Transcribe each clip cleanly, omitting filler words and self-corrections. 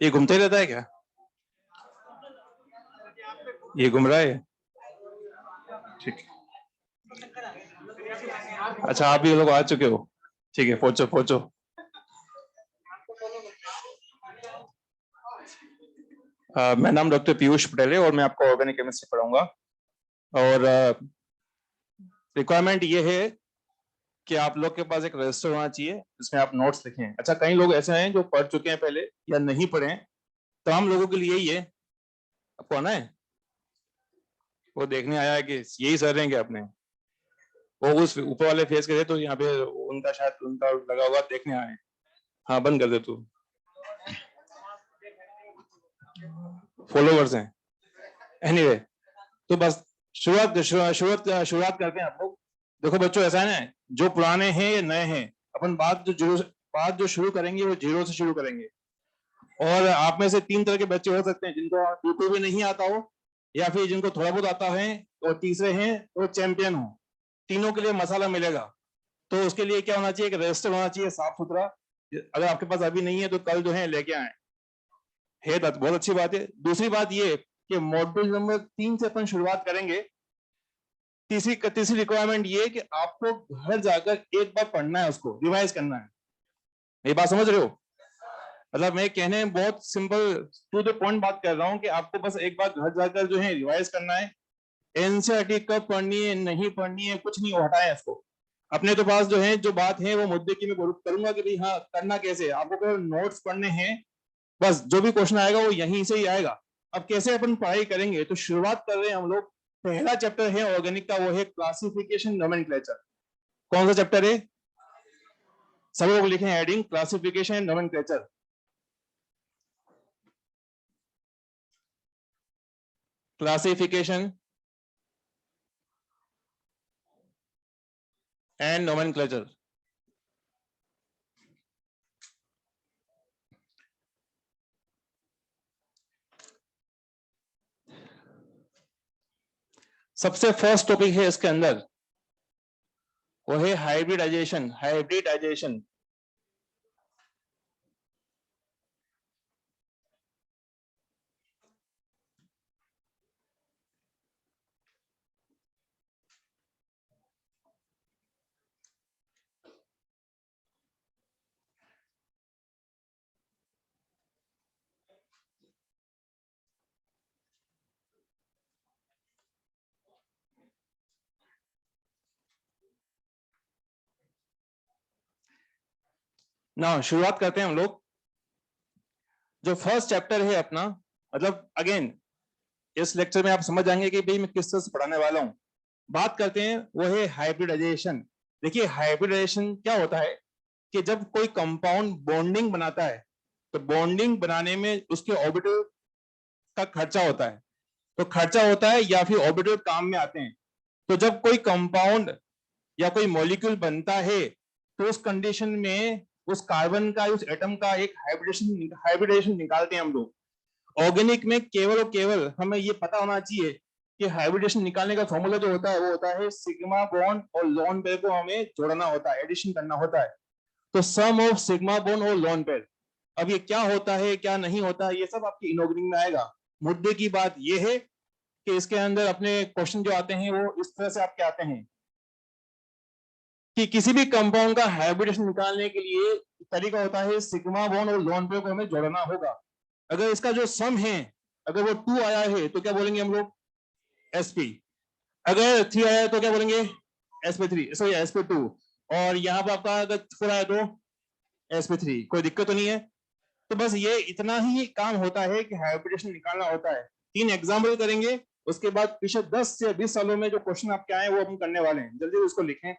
ये घूमते रहता है क्या? ये घूम रहा है? ठीक। अच्छा, आप भी लोग आ चुके हो? ठीक है, पहुंचो पहुंचो। मेरा नाम डॉक्टर पीयूष पटेल है और मैं आपको ऑर्गेनिक केमिस्ट्री पढ़ाऊंगा। और रिक्वायरमेंट ये है कि आप लोग के पास एक रजिस्टर होना चाहिए जिसमें आप नोट्स लिखें। अच्छा, कई लोग ऐसे हैं जो पढ़ चुके हैं पहले या नहीं पढ़े हैं, तो हम लोगों के लिए ही है। आपको आना है? वो देखने आया है कि यही सर हैं क्या अपने? वो उस ऊपर वाले फेस के थे, तो यहाँ पे उनका शायद उनका लगा हुआ देखने आए। हाँ, बंद कर दे तू। फॉलोवर्स हैं। एनीवे, तो बस शुरुआत शुरुआत शुरुआत करते हैं आप लोग। देखो बच्चों, ऐसा है ना, जो पुराने हैं या नए हैं, अपन बात जो शुरू करेंगे वो जीरो से शुरू करेंगे। और आप में से तीन तरह के बच्चे हो सकते हैं, जिनको बिल्कुल भी नहीं आता हो, या फिर जिनको थोड़ा बहुत आता है, और तीसरे हैं वो चैंपियन हो। तीनों के लिए मसाला मिलेगा। तो उसके लिए क्या होना चाहिए? एक रजिस्टर होना चाहिए साफ सुथरा। अगर आपके पास अभी नहीं है तो कल जो है लेके आए। है तो बहुत अच्छी बात है। दूसरी बात ये कि मॉड्यूल नंबर 3 से अपन शुरुआत करेंगे। तीसरी रिक्वायरमेंट ये कि आपको घर जाकर एक बार पढ़ना है, उसको रिवाइज करना है। ये बात समझ रहे हो? मतलब मैं कहने में बहुत सिंपल टू द पॉइंट बात कर रहा हूँ कि आपको बस एक बार घर जाकर जो है रिवाइज करना है। एनसीईआरटी कब पढ़नी है, नहीं पढ़नी है, कुछ नहीं, हटाए इसको। अपने तो पास जो है, जो बात है वो मुद्दे की मैं करूंगा कि भाई हाँ करना कैसे है। आपको केवल नोट्स पढ़ने हैं, बस जो भी क्वेश्चन आएगा वो यहीं से ही आएगा। अब कैसे अपन पढ़ाई करेंगे, तो शुरुआत कर रहे हैं हम लोग। पहला चैप्टर है ऑर्गेनिक का, वो है क्लासिफिकेशन नोमेनक्लेचर। कौन सा चैप्टर है? सब लोग लिखें heading, classification and nomenclature. Classification and nomenclature. सबसे फर्स्ट टॉपिक है इसके अंदर, वो है हाइब्रिडाइजेशन। हाइब्रिडाइजेशन ना शुरुआत करते हैं हम लोग। जो फर्स्ट चैप्टर है अपना, मतलब अगेन इस लेक्चर में आप समझ जाएंगे कि भाई मैं किस तरह से पढ़ाने वाला हूं। बात करते हैं, वो है हाइब्रिडाइजेशन। देखिए, हाइब्रिडाइजेशन क्या होता है कि जब कोई कंपाउंड बॉन्डिंग बनाता है, तो बॉन्डिंग बनाने में उसके ऑर्बिटल का खर्चा होता है। तो खर्चा होता है या फिर ऑर्बिटल काम में आते हैं। तो जब कोई कंपाउंड या कोई मॉलिक्यूल बनता है, तो उस कंडीशन में उस कार्बन का, उस एटम का एक हाइब्रिडेशन निकालते हैं हम लोग। ऑर्गेनिक में केवल और केवल हमें ये पता होना चाहिए कि हाइब्रिडेशन निकालने का फॉर्मूला जो होता है वो होता है सिग्मा बॉन्ड और लोन पेयर को हमें जोड़ना होता है, एडिशन करना होता है। तो सम ऑफ सिग्मा बॉन्ड और लोन पेयर। अब ये क्या होता है क्या नहीं होता है, ये सब आपकी इनऑर्गेनिक में आएगा। मुद्दे की बात ये है कि इसके अंदर अपने क्वेश्चन जो आते हैं वो इस तरह से आपके आते हैं कि किसी भी कंपाउंड का हाइब्रिडेशन निकालने के लिए तरीका होता है सिग्मा बॉन्ड और लोन पेयर को हमें जोड़ना होगा। अगर इसका जो सम है, अगर वो 2 आया है तो क्या बोलेंगे हम लोग? sp। अगर 3 आया है तो क्या बोलेंगे? sp3, sorry sp2। और यहाँ पर आपका अगर 4 आया तो sp3। कोई दिक्कत तो नहीं है? तो बस ये इतना ही काम होता है कि हाइब्रिडेशन निकालना होता है। 3 एग्जाम्पल करेंगे, उसके बाद पिछले 10 से 20 सालों में जो क्वेश्चन आपके आए वो हम करने वाले हैं। जल्दी उसको लिखें।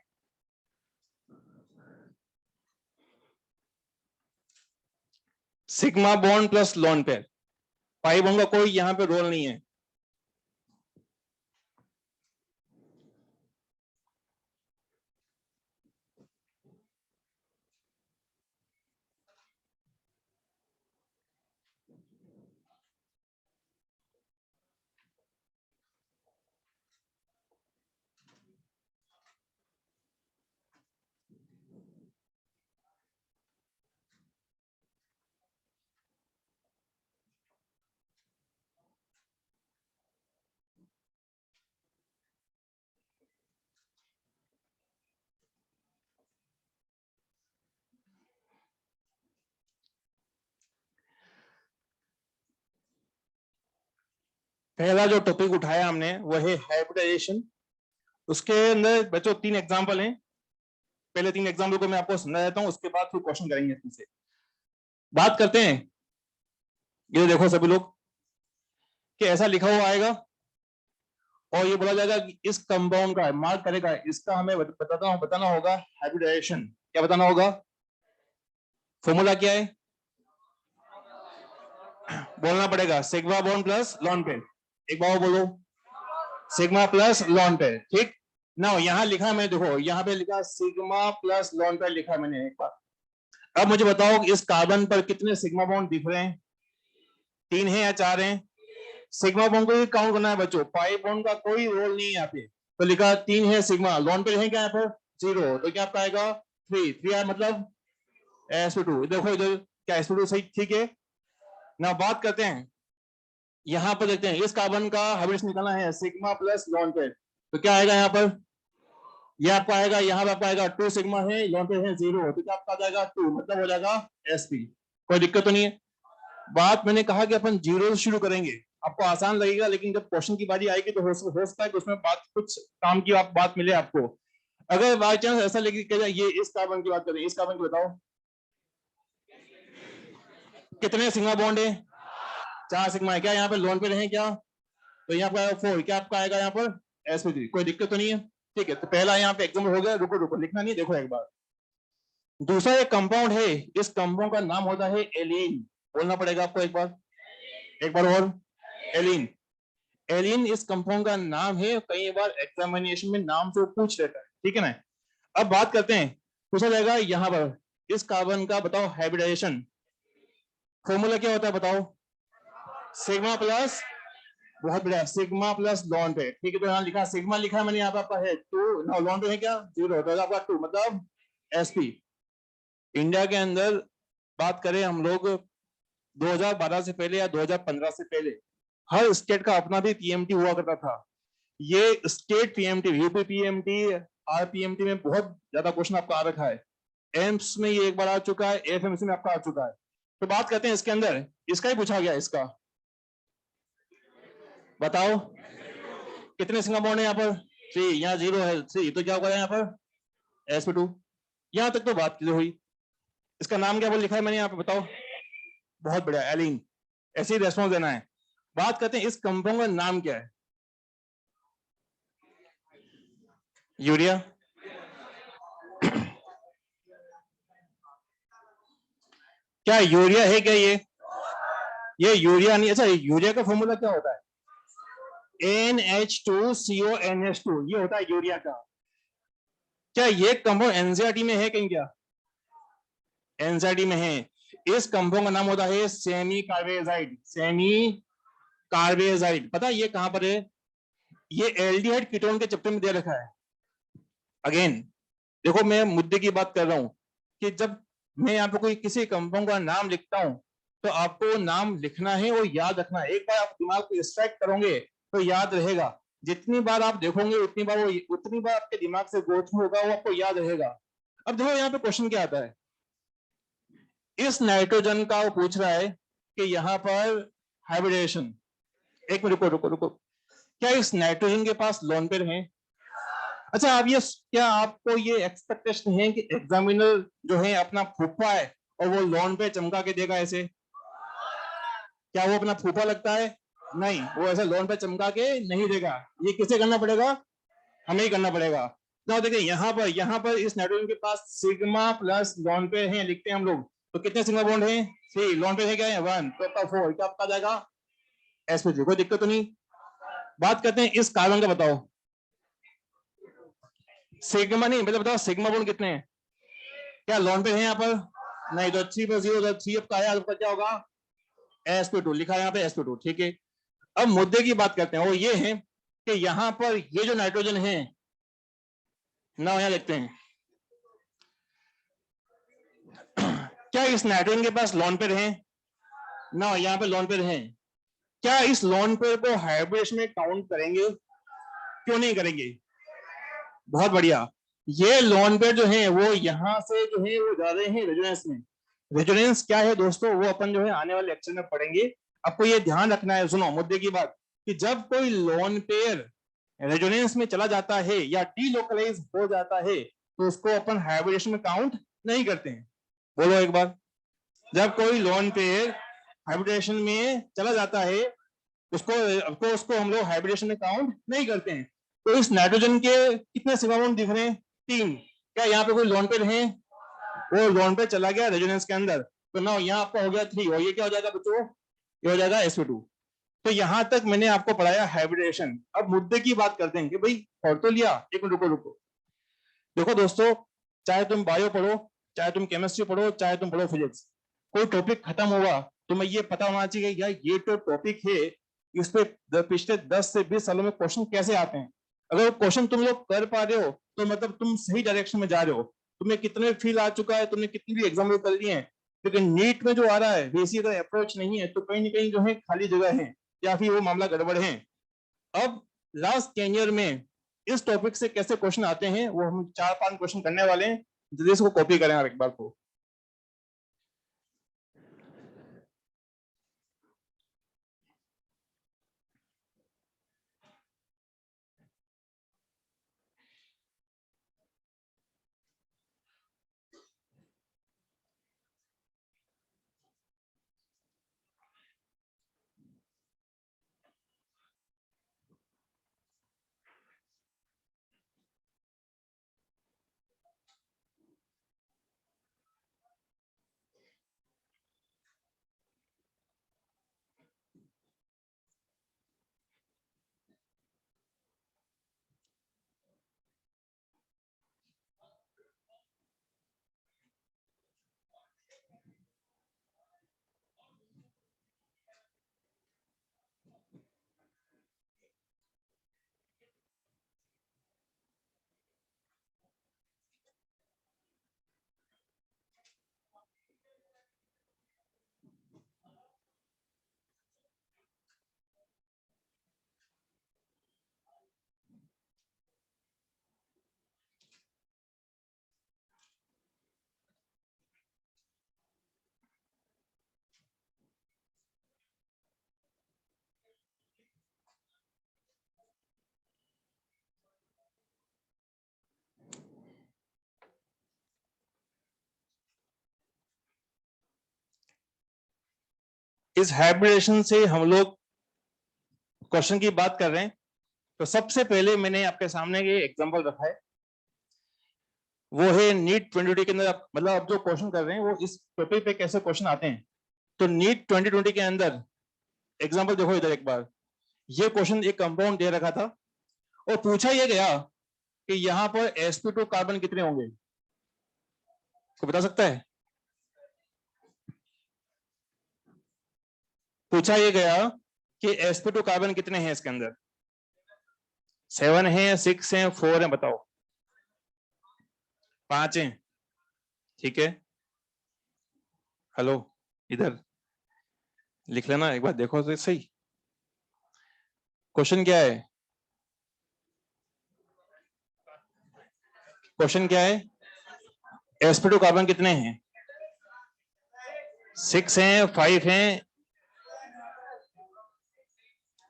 Sigma bond plus lone pair. Pi bond का कोई यहाँ पे रोल नहीं है। पहला जो टॉपिक उठाया हमने वो है हाइब्रिडाइजेशन। उसके अंदर बच्चों 3 एग्जाम्पल हैं। पहले 3 एग्जाम्पल को मैं आपको समझा देता हूं, उसके बाद फिर क्वेश्चन करेंगे इसमें से। बात करते हैं, ये देखो सभी लोग कि ऐसा लिखा हुआ आएगा और ये बोला जाएगा कि इस कंपाउंड का मार्क करेगा, इसका हमें बताना होगा हाइब्रिडाइजेशन। क्या बताना होगा? फॉर्मूला क्या है? बोलना पड़ेगा sigma bond plus lone pair. एक बार बोलो, सिग्मा प्लस लॉन पेयर। ठीक ना, यहां लिखा मैं, देखो यहां पे लिखा सिग्मा प्लस लॉन पेयर लिखा मैंने एक बार। अब मुझे बताओ इस कार्बन पर कितने सिग्मा बॉन्ड दिख रहे हैं? 3 है या 4 है? सिग्मा बॉन्ड को काउंट करना है बच्चों, पाई बॉन्ड का कोई रोल नहीं है यहाँ पे। तो लिखा 3 है सिग्मा, लॉन पेयर है क्या यहाँ पर? 0, तो क्या आपका आएगा 3 है, मतलब sp2। देखो इधर क्या sp2 सही ठीक है ना। बात करते हैं, यहां पर देखते हैं इस कार्बन का हाइब्रिडेशन निकालना है सिग्मा प्लस लॉन पेयर, तो क्या आएगा यहाँ पर? ये आपका आएगा, यहाँ पर आपका आएगा 2 सिग्मा है, लॉन पेयर है 0, तो क्या आपका जाएगा 2, मतलब हो जाएगा sp। कोई दिक्कत तो नहीं है। बात मैंने कहा कि अपन 0 से शुरू करेंगे, आपको आसान लगेगा, लेकिन जब क्वेश्चन की बारी आएगी तो हो सकता है कि उसमें बात कुछ काम की बात मिले आपको। अगर बाई चांस ऐसा लगे कि ये इस कार्बन की बात करें, इस कार्बन की बताओ कितने सिग्मा बॉन्ड है? 4 सिग्मा है। क्या यहाँ पे लॉन पेयर है क्या? तो यहाँ पर 4, क्या आपका आएगा यहाँ पर sp3। कोई दिक्कत तो नहीं है? ठीक है, तो पहला यहाँ पे एग्जाम्पल हो गया। रुको रुको, लिखना नहीं, देखो एक बार। दूसरा एक कंपाउंड है, इस कंपाउंड का नाम होता है एलिन। बोलना पड़ेगा आपको एक बार और, एलिन। एलिन इस कंपाउंड का नाम है, कई बार एग्जामिनेशन में नाम से पूछ लेता है, ठीक है ना। अब बात करते हैं, पूछा जाएगा यहां पर इस कार्बन का बताओ हाइब्रिडाइजेशन फॉर्मूला क्या होता है बताओ? सिग्मा प्लस, बहुत बढ़िया, सिग्मा प्लस लॉन पेयर। ठीक है, तो यहाँ लिखा सिग्मा लिखा है मैंने, यहाँ पे आपका है 2 ना, लॉन पेयर है क्या 0, तो आपका 2 मतलब sp। इंडिया के अंदर बात करें हम लोग 2012 से पहले या 2015 से पहले हर स्टेट का अपना भी पीएमटी हुआ करता था। ये स्टेट पीएमटी, यूपी पीएमटी, आरपीएमटी में बहुत ज्यादा क्वेश्चन आपका आ रखा है। एम्स में ये एक बार आ चुका है, एफएमसी में आपका आ चुका है। तो बात करते हैं इसके अंदर, इसका ही पूछा गया, इसका बताओ कितने सिग्मा बॉन्ड है यहाँ पर? 3, यहाँ 0 है 3, तो क्या होगा यहाँ पर sp2। यहां तक तो बात हुई। इसका नाम क्या बोल लिखा है मैंने यहाँ पे बताओ? बहुत बढ़िया, एलिन। ऐसे ही रेस्पॉन्स देना है। बात करते हैं इस कंपाउंड का नाम क्या है? यूरिया। क्या यूरिया है क्या ये यूरिया नहीं। अच्छा, यूरिया का फॉर्मूला क्या होता है? NH2CONH2, ये होता है यूरिया का। क्या ये कंपाउंड एनसीईआरटी में है कहीं? क्या एनसीईआरटी में है? इस कंपाउंड का नाम होता है सेमी कार्बेजाइड। सेमी कार्बेजाइड, पता है ये कहां पर है? ये एल्डिहाइड कीटोन के चैप्टर में दे रखा है। अगेन देखो, मैं मुद्दे की बात कर रहा हूं कि जब मैं यहाँ पे कोई किसी कंपाउंड का नाम लिखता हूं तो आपको नाम लिखना है और याद रखना है। एक बार आप दिमाग को स्ट्राइक करोगे तो याद रहेगा। जितनी बार आप देखोगे उतनी बार आपके दिमाग से गो थ्रू होगा, वो आपको याद रहेगा। अब देखो यहाँ पे क्वेश्चन क्या आता है, इस नाइट्रोजन का वो पूछ रहा है कि यहाँ पर हाइब्रिडेशन। एक मिनट, रुको, क्या इस नाइट्रोजन के पास लोन पेयर है? अच्छा, आप ये क्या आपको ये एक्सपेक्टेशन है कि एग्जामिनर जो है अपना फूफा है और वो लोन पे चमका के देगा ऐसे? क्या वो अपना फूफा लगता है? नहीं, वो ऐसे लोन पे चमका के नहीं देगा। ये किसे करना पड़ेगा? हमें ही करना पड़ेगा। तो देखिए यहाँ पर इस नाइट्रोजन के पास सिग्मा प्लस लोन पे है, लिखते हैं हम लोग। तो कितने सिग्मा बॉन्ड है? 3, लोन पे है क्या है 1, तो आपका 4, क्या आपका जाएगा sp3। कोई दिक्कत तो नहीं। बात करते हैं इस कार्बन का, बताओ सिग्मा, नहीं मतलब बताओ सिग्मा बॉन्ड कितने हैं? क्या लोन पे है यहाँ पर? नहीं, तो 3 पर 0, 3 आपका आया, आपका क्या होगा sp2, लिखा है यहाँ पे sp2। ठीक है, अब मुद्दे की बात करते हैं, वो ये है कि यहाँ पर ये जो नाइट्रोजन है ना, यहां लिखते हैं क्या इस नाइट्रोजन के पास लोन पेयर है ना? यहाँ पे लोन पेयर है। क्या इस लोन पेयर को हाइब्रिडेशन में काउंट करेंगे? क्यों नहीं करेंगे? बहुत बढ़िया, ये लोन पेयर जो है वो यहां से जो है वो जा रहे हैं रेजोनेंस में। रेजोनेंस क्या है दोस्तों, वो अपन जो है आने वाले लेक्चर में पढ़ेंगे। आपको ये ध्यान रखना है, सुनो मुद्दे की बात। कि जब कोई लोन पेयर रेजोनेंस में चला जाता है या डीलोकलाइज हो जाता है तो उसको अपन हाइब्रिडेशन में काउंट नहीं करते हैं। बोलो एक बार, जब कोई लोन पेयर हाइब्रिडेशन में चला जाता है उसको हम लोग हाइब्रिडेशन में काउंट नहीं करते हैं। तो इस नाइट्रोजन के कितने सिग्मा दिख रहे हैं? 3। क्या यहाँ पे कोई लोन पेयर है? वो लोन पेयर चला गया रेजोनेंस के अंदर, तो ना यहाँ आपका हो गया 3, और ये क्या हो जाएगा बच्चों? ये हो जाएगा sp2। तो यहां तक मैंने आपको पढ़ाया हाइब्रिडेशन। अब मुद्दे की बात करते हैं कि भाई पढ़ तो लिया, एक मिनट रुको। देखो दोस्तों, चाहे तुम बायो पढ़ो, चाहे तुम केमिस्ट्री पढ़ो, चाहे तुम पढ़ो फिजिक्स, कोई टॉपिक खत्म होगा तुम्हें ये पता होना चाहिए यार ये तो टॉपिक है, इस पे पिछले 10 से 20 सालों में क्वेश्चन कैसे आते हैं। अगर क्वेश्चन तुम लोग कर पा रहे हो तो मतलब तुम सही डायरेक्शन में जा रहे हो। तुम्हें कितने फील आ चुका है, तुमने कितनी भी एग्जाम कर लिए हैं, लेकिन नीट में जो आ रहा है वैसी अगर अप्रोच नहीं है तो कहीं ना कहीं जो है खाली जगह है या फिर वो मामला गड़बड़ है। अब लास्ट 10 ईयर में इस टॉपिक से कैसे क्वेश्चन आते हैं वो हम 4-5 क्वेश्चन करने वाले हैं, जल्दी इसको कॉपी करें हर एक बार को। इस हाइब्रिडेशन से हम लोग क्वेश्चन की बात कर रहे हैं, तो सबसे पहले मैंने आपके सामने ये एग्जांपल रखा है, वो है नीट 2020 के अंदर मतलब आप जो क्वेश्चन कर रहे हैं वो इस टॉपिक पे कैसे क्वेश्चन आते हैं। तो नीट 2020 के अंदर एग्जांपल देखो इधर एक बार, ये क्वेश्चन एक कंपाउंड दे रखा था और पूछा ये गया कि यहाँ पर sp2 कार्बन कितने होंगे, कोई बता सकता है? पूछा ये गया कि sp2 कार्बन कितने हैं इसके अंदर, 7 है, 6 है, 4 है, बताओ। 5 है, ठीक है। हेलो, इधर लिख लेना एक बार, देखो तो सही क्वेश्चन क्या है। क्वेश्चन क्या है? sp2 कार्बन कितने हैं? 6 हैं, 5 हैं,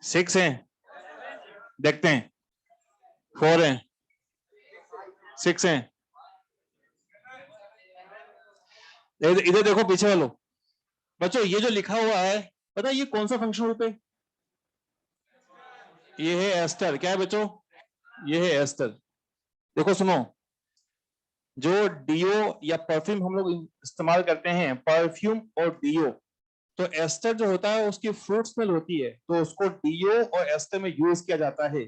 6 हैं, देखते हैं, 4 हैं, 6 हैं। इधर देखो पीछे वालों, बच्चों ये जो लिखा हुआ है पता है ये कौन सा फंक्शन ग्रुप है? ये है एस्टर। क्या है बच्चों? ये है एस्टर। देखो सुनो, जो डीओ या परफ्यूम हम लोग इस्तेमाल करते हैं, परफ्यूम और डीओ, तो एस्टर जो होता है उसकी फ्रूट स्मेल होती है, तो उसको डीओ और एस्टर में यूज किया जाता है।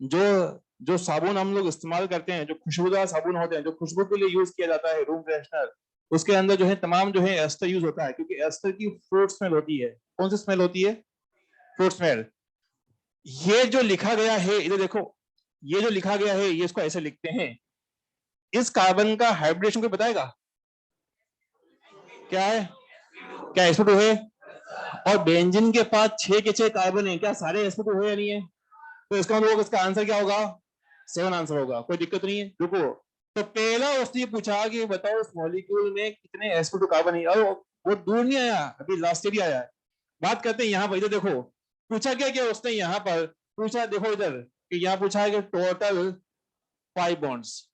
जो जो साबुन हम लोग इस्तेमाल करते हैं, जो खुशबूदार साबुन होते हैं, जो खुशबू के लिए यूज किया जाता है, रूम फ्रेशनर, उसके अंदर जो है तमाम जो है एस्टर यूज होता है, क्योंकि एस्टर की फ्रूट स्मेल होती है। कौन सी स्मेल होती है? Fruit smell. ये जो लिखा गया है इधर देखो, ये जो लिखा गया है ये इसको ऐसे लिखते हैं। इस कार्बन का हाइब्रिडेशन कोई बताएगा क्या है? क्या sp2 है? और बेंजीन के पास 6 के 6 कार्बन है, क्या सारे sp2 है या नहीं है? तो इसका मतलब इसका आंसर क्या होगा? 7 आंसर होगा। कोई दिक्कत नहीं है, रुको। तो पहला उसने पूछा कि बताओ उस मॉलिक्यूल में कितने sp2 कार्बन है, और वो दूर नहीं आया, अभी लास्ट ईयर ही आया है। बात करते हैं यहाँ पर, इधर देखो, पूछा क्या क्या उसने यहाँ पर पूछा, देखो इधर कि यहाँ पूछा है कि टोटल 5 बॉन्ड्स,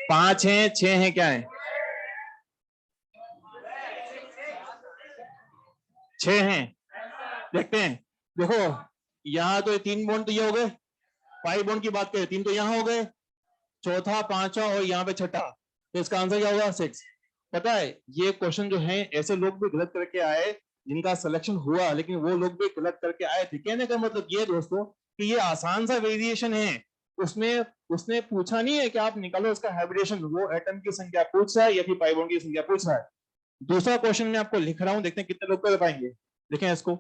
पांच हैं, 6 हैं, क्या है? 6 हैं। देखते हैं, देखो यहाँ तो 3 बॉन्ड तो ये हो गए, 5 बॉन्ड की बात करें 3 तो यहाँ हो गए, चौथा, पांचवा और यहाँ पे छठा, तो इसका आंसर क्या होगा? 6। पता है ये क्वेश्चन जो है ऐसे लोग भी गलत करके आए जिनका सिलेक्शन हुआ, लेकिन वो लोग भी गलत करके आए थे। कहने का मतलब ये दोस्तों कि ये आसान सा वेरिएशन है, उसमें उसने पूछा नहीं है कि आप निकालो इसका हाइब्रिडेशन, वो एटम की संख्या पूछ रहा है या फिर पाई बॉन्ड की संख्या पूछ रहा है। दूसरा क्वेश्चन मैं आपको लिख रहा हूं, देखते हैं कितने लोग कर पाएंगे। देखें इसको,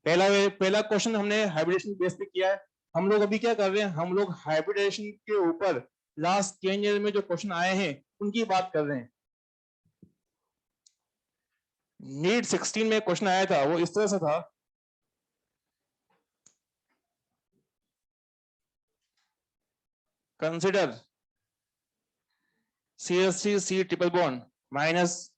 पहला पहला क्वेश्चन हमने हाइब्रिडेशन बेस पे किया है। हम लोग अभी क्या कर रहे हैं, हम लोग हाइब्रिडेशन के ऊपर लास्ट 10 ईयर में जो क्वेश्चन आए हैं उनकी बात कर रहे हैं। नीट 16 में क्वेश्चन आया था, वो इस तरह से था, consider CH3 C triple bond minus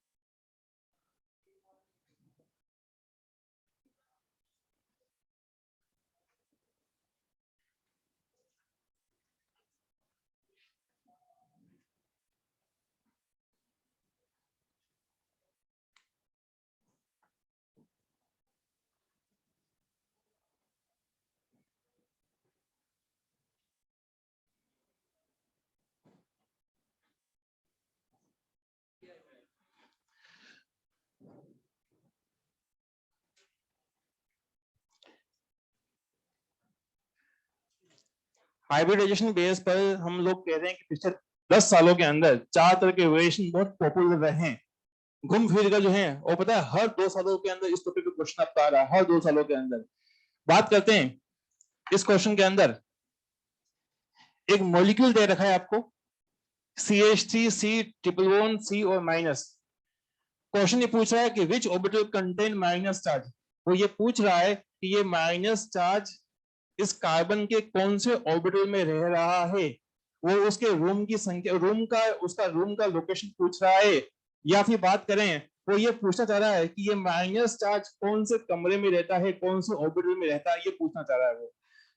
hybridization base पर हम लोग कह रहे हैं कि पिछले 10 सालों के अंदर 4 तरह के वेरिएशन बहुत पॉपुलर रहे हैं। घूम फिर का जो है वो पता है हर 2 सालों के अंदर इस टॉपिक पे क्वेश्चन आपका आ रहा है, हर 2 सालों के अंदर। बात करते हैं इस क्वेश्चन के अंदर, एक मॉलिक्यूल दे रखा है आपको CH3 C triple bond C और माइनस। क्वेश्चन ये पूछ रहा है कि विच ऑर्बिटल कंटेन माइनस चार्ज। वो ये पूछ रहा है कि ये माइनस चार्ज इस कार्बन के कौन से ऑर्बिटल में रह रहा है। वो उसके रूम की संख्या, रूम का, उसका रूम का लोकेशन पूछ रहा है, या फिर बात करें वो ये पूछना चाह रहा है कि ये माइनस चार्ज कौन से कमरे में रहता है, कौन से ऑर्बिटल में रहता है, ये पूछना चाह रहा है वो।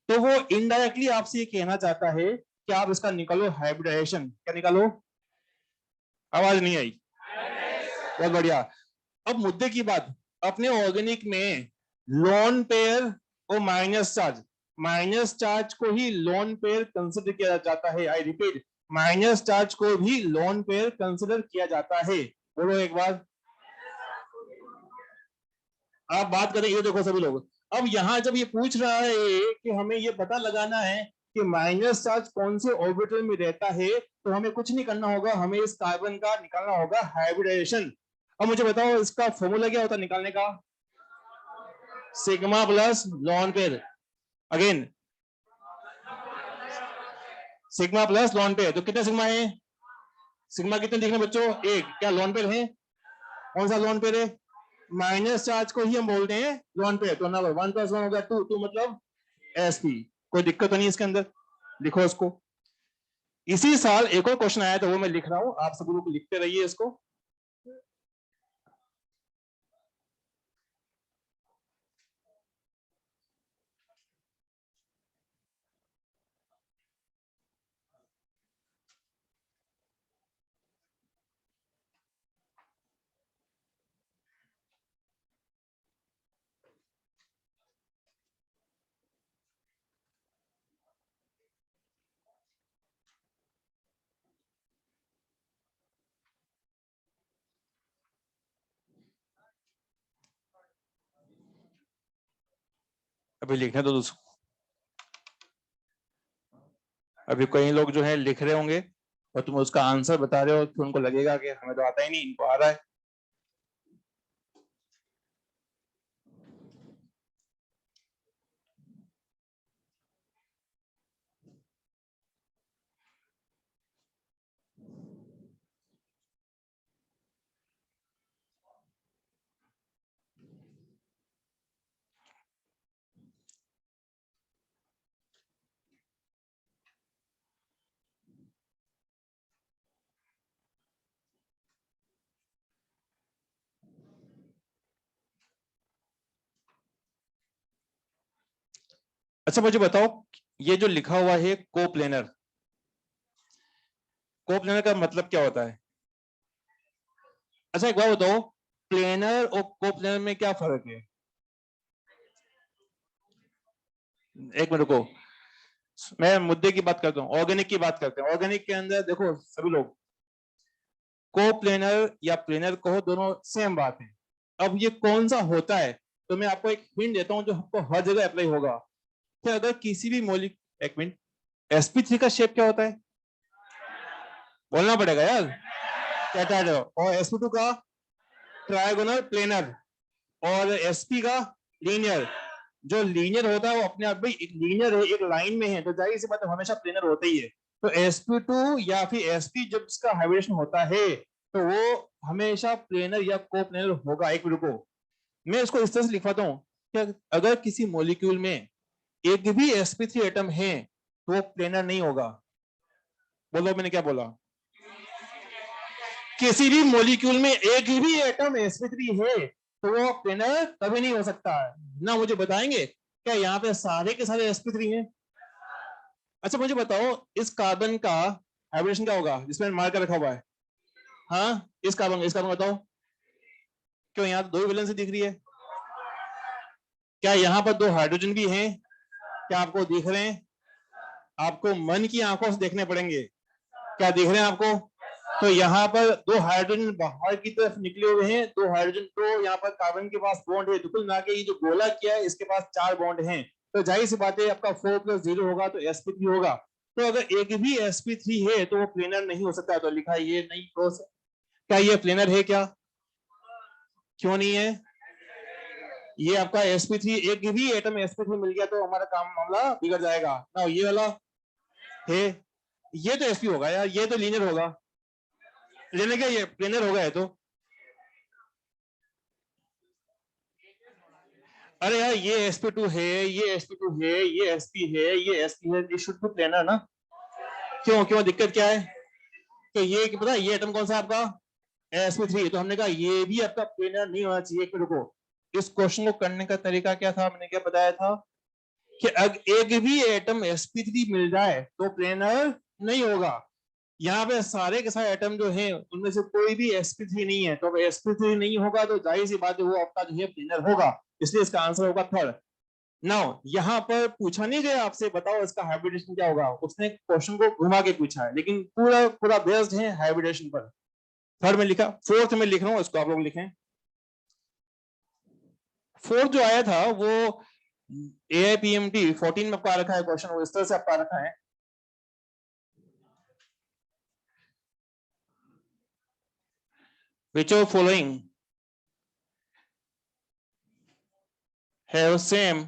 तो वो इनडायरेक्टली आपसे ये कहना चाहता है कि आप इसका निकालो हाइब्रिडाइजेशन। क्या निकालो? आवाज नहीं आई, बहुत बढ़िया। अब मुद्दे की बात, अपने ऑर्गेनिक में लोन पेयर और माइनस चार्ज को ही लोन पेयर कंसिडर किया जाता है। आई रिपीट, माइनस चार्ज को भी लोन पेयर कंसिडर किया जाता है। बोलो एक बार। आप बात करें, ये देखो सभी लोग, अब यहां जब ये पूछ रहा है कि हमें ये पता लगाना है कि माइनस चार्ज कौन से ऑर्बिटल में रहता है, तो हमें कुछ नहीं करना होगा, हमें इस कार्बन का निकालना होगा हाइब्रिडाइजेशन। अब मुझे बताओ इसका फॉर्मूला क्या होता है निकालने का? Sigma plus lone pair. Again sigma plus lone pair, तो कितने सिग्मा है? सिग्मा कितने दिख रहे हैं बच्चों? एक। क्या लॉन पेयर है? कौन सा लॉन पेयर है? माइनस चार्ज को ही हम बोलते हैं लॉन पेयर। तो नंबर 1 + 1 हो गया 2, 2 मतलब SP। कोई दिक्कत तो नहीं इसके अंदर, लिखो इसको। इसी साल एक और क्वेश्चन आया था, वो मैं लिख रहा हूं, आप सब लोग लिखते रहिए इसको। अभी लिखने दो दोस्तों। अभी कई लोग जो है लिख रहे होंगे और तुम उसका आंसर बता रहे हो, तो उनको लगेगा कि हमें तो आता ही नहीं, इनको आ रहा है। अच्छा मुझे बताओ, ये जो लिखा हुआ है कोप्लेनर, कोप्लेनर का मतलब क्या होता है? अच्छा एक बात बताओ, प्लेनर और कोप्लेनर में क्या फर्क है? एक मिनट को, मैं मुद्दे की बात करता हूँ, ऑर्गेनिक की बात करते हैं। ऑर्गेनिक के अंदर देखो सभी लोग, कोप्लेनर या प्लेनर कहो, दोनों सेम बात है। अब ये कौन सा होता है, तो मैं आपको एक हिंट देता हूँ जो आपको हर जगह अप्लाई होगा। कि अगर किसी भी मौलिक, एक मिनट, sp3 का शेप क्या होता है? बोलना पड़ेगा यार, कैटाइड। और sp2 का ट्रायगोनल प्लेनर, और sp का लीनियर। जो लीनियर होता है वो अपने आप में एक लीनियर है, एक लाइन में है, तो जाहिर सी बात है हमेशा प्लेनर होता ही है। तो sp2 या फिर sp जब इसका हाइब्रिडेशन होता है तो वो हमेशा प्लेनर या को प्लेनर होगा। एक मिनट को, मैं इसको इस तरह से लिखवाता हूँ कि अगर किसी मॉलिक्यूल में एक भी sp3 एटम है तो वो प्लेनर नहीं होगा। बोलो मैंने क्या बोला? किसी भी मॉलिक्यूल में एक भी एटम sp3 है तो वो प्लेनर कभी नहीं हो सकता है ना। मुझे बताएंगे क्या यहाँ पे सारे के सारे sp3 हैं? अच्छा मुझे बताओ, इस कार्बन का हाइब्रिडेशन क्या होगा जिसमें मार्कर रखा हुआ है? हाँ, इस कार्बन बताओ, क्यों यहाँ तो दो वैलेंसी दिख रही है? क्या यहाँ पर दो हाइड्रोजन भी हैं? क्या आपको दिख रहे हैं? आपको मन की आंखों से देखने पड़ेंगे। क्या दिख रहे हैं आपको? तो यहाँ पर दो हाइड्रोजन बाहर की तरफ निकले हुए हैं, दो हाइड्रोजन, तो यहाँ पर कार्बन के पास बॉन्ड है। बिल्कुल ना कि ये जो गोला किया है इसके पास चार बॉन्ड हैं। तो जाहिर सी बात है आपका 4+0 होगा तो sp3 होगा। तो अगर एक भी sp3 है तो वो प्लेनर नहीं हो सकता। तो लिखा है ये नहीं हो सकता। क्या ये प्लेनर है क्या? क्यों नहीं है? ये आपका sp3, एक भी एटम sp3 मिल गया तो हमारा काम मामला बिगड़ जाएगा ना। ये वाला है, ये तो sp होगा यार, ये तो लीनियर होगा। लीनियर क्या, ये प्लेनर होगा। है तो अरे यार, ये sp2 है, ये sp2 है, ये sp है, ये sp है, ये शुड बी प्लेनर ना। क्यों क्यों दिक्कत क्या है? तो ये पता है ये एटम कौन सा आपका sp3, तो हमने कहा ये भी आपका प्लेनर नहीं होना चाहिए। एक मिनट को, इस क्वेश्चन को करने का तरीका क्या था, मैंने क्या बताया था कि अगर एक भी एटम sp3 मिल जाए तो प्लेनर नहीं होगा। यहाँ पे सारे के सारे एटम जो है उनमें से कोई भी sp3 नहीं है, तो अब sp3 नहीं होगा तो जाहिर सी बात है वो आपका जो है प्लेनर होगा। इसलिए इसका आंसर होगा थर्ड। नाउ यहाँ पर पूछा नहीं गया आपसे बताओ इसका हाइब्रिडेशन क्या होगा, उसने क्वेश्चन को घुमा के पूछा है, लेकिन पूरा पूरा बेस्ड है हाइब्रिडेशन पर। थर्ड में लिखा, फोर्थ में लिख रहा हूँ, इसको आप लोग लिखें। फोर्थ जो आया था वो AIPMT 14 में आपका रखा है क्वेश्चन, वो इस तरह से आपका रखा है। Which of following have same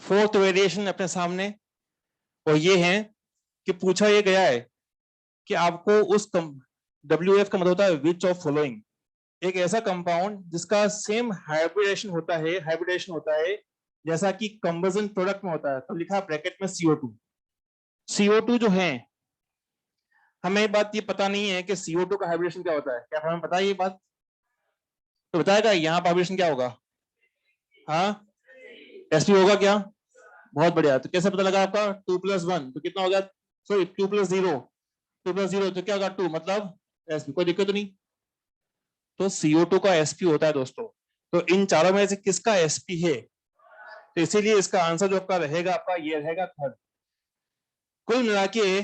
fourth variation अपने सामने, और ये है कि पूछा ये गया है कि आपको उस WF का मतलब होता है विच ऑफ फॉलोइंग, एक ऐसा कंपाउंड जिसका सेम हाइब्रिडेशन होता है जैसा कि कंबसन प्रोडक्ट में होता है। तो लिखा ब्रैकेट में CO2। CO2 जो है, हमें बात ये पता नहीं है कि CO2 का हाइब्रिडेशन क्या होता है। क्या हमें पता है ये बात? तो बताएगा यहाँ पर हाइब्रिडेशन क्या होगा? हाँ, sp होगा क्या? बहुत बढ़िया। तो कैसे पता लगा आपका? 2+1 तो कितना हो गया? सॉरी 2+0, 2+0 तो क्या होगा? 2, मतलब sp। कोई दिक्कत तो नहीं? तो CO2 का sp होता है दोस्तों। तो इन चारों में से किसका sp है? तो इसीलिए इसका आंसर जो आपका रहेगा, आपका ये रहेगा थर्ड। कुल मिला के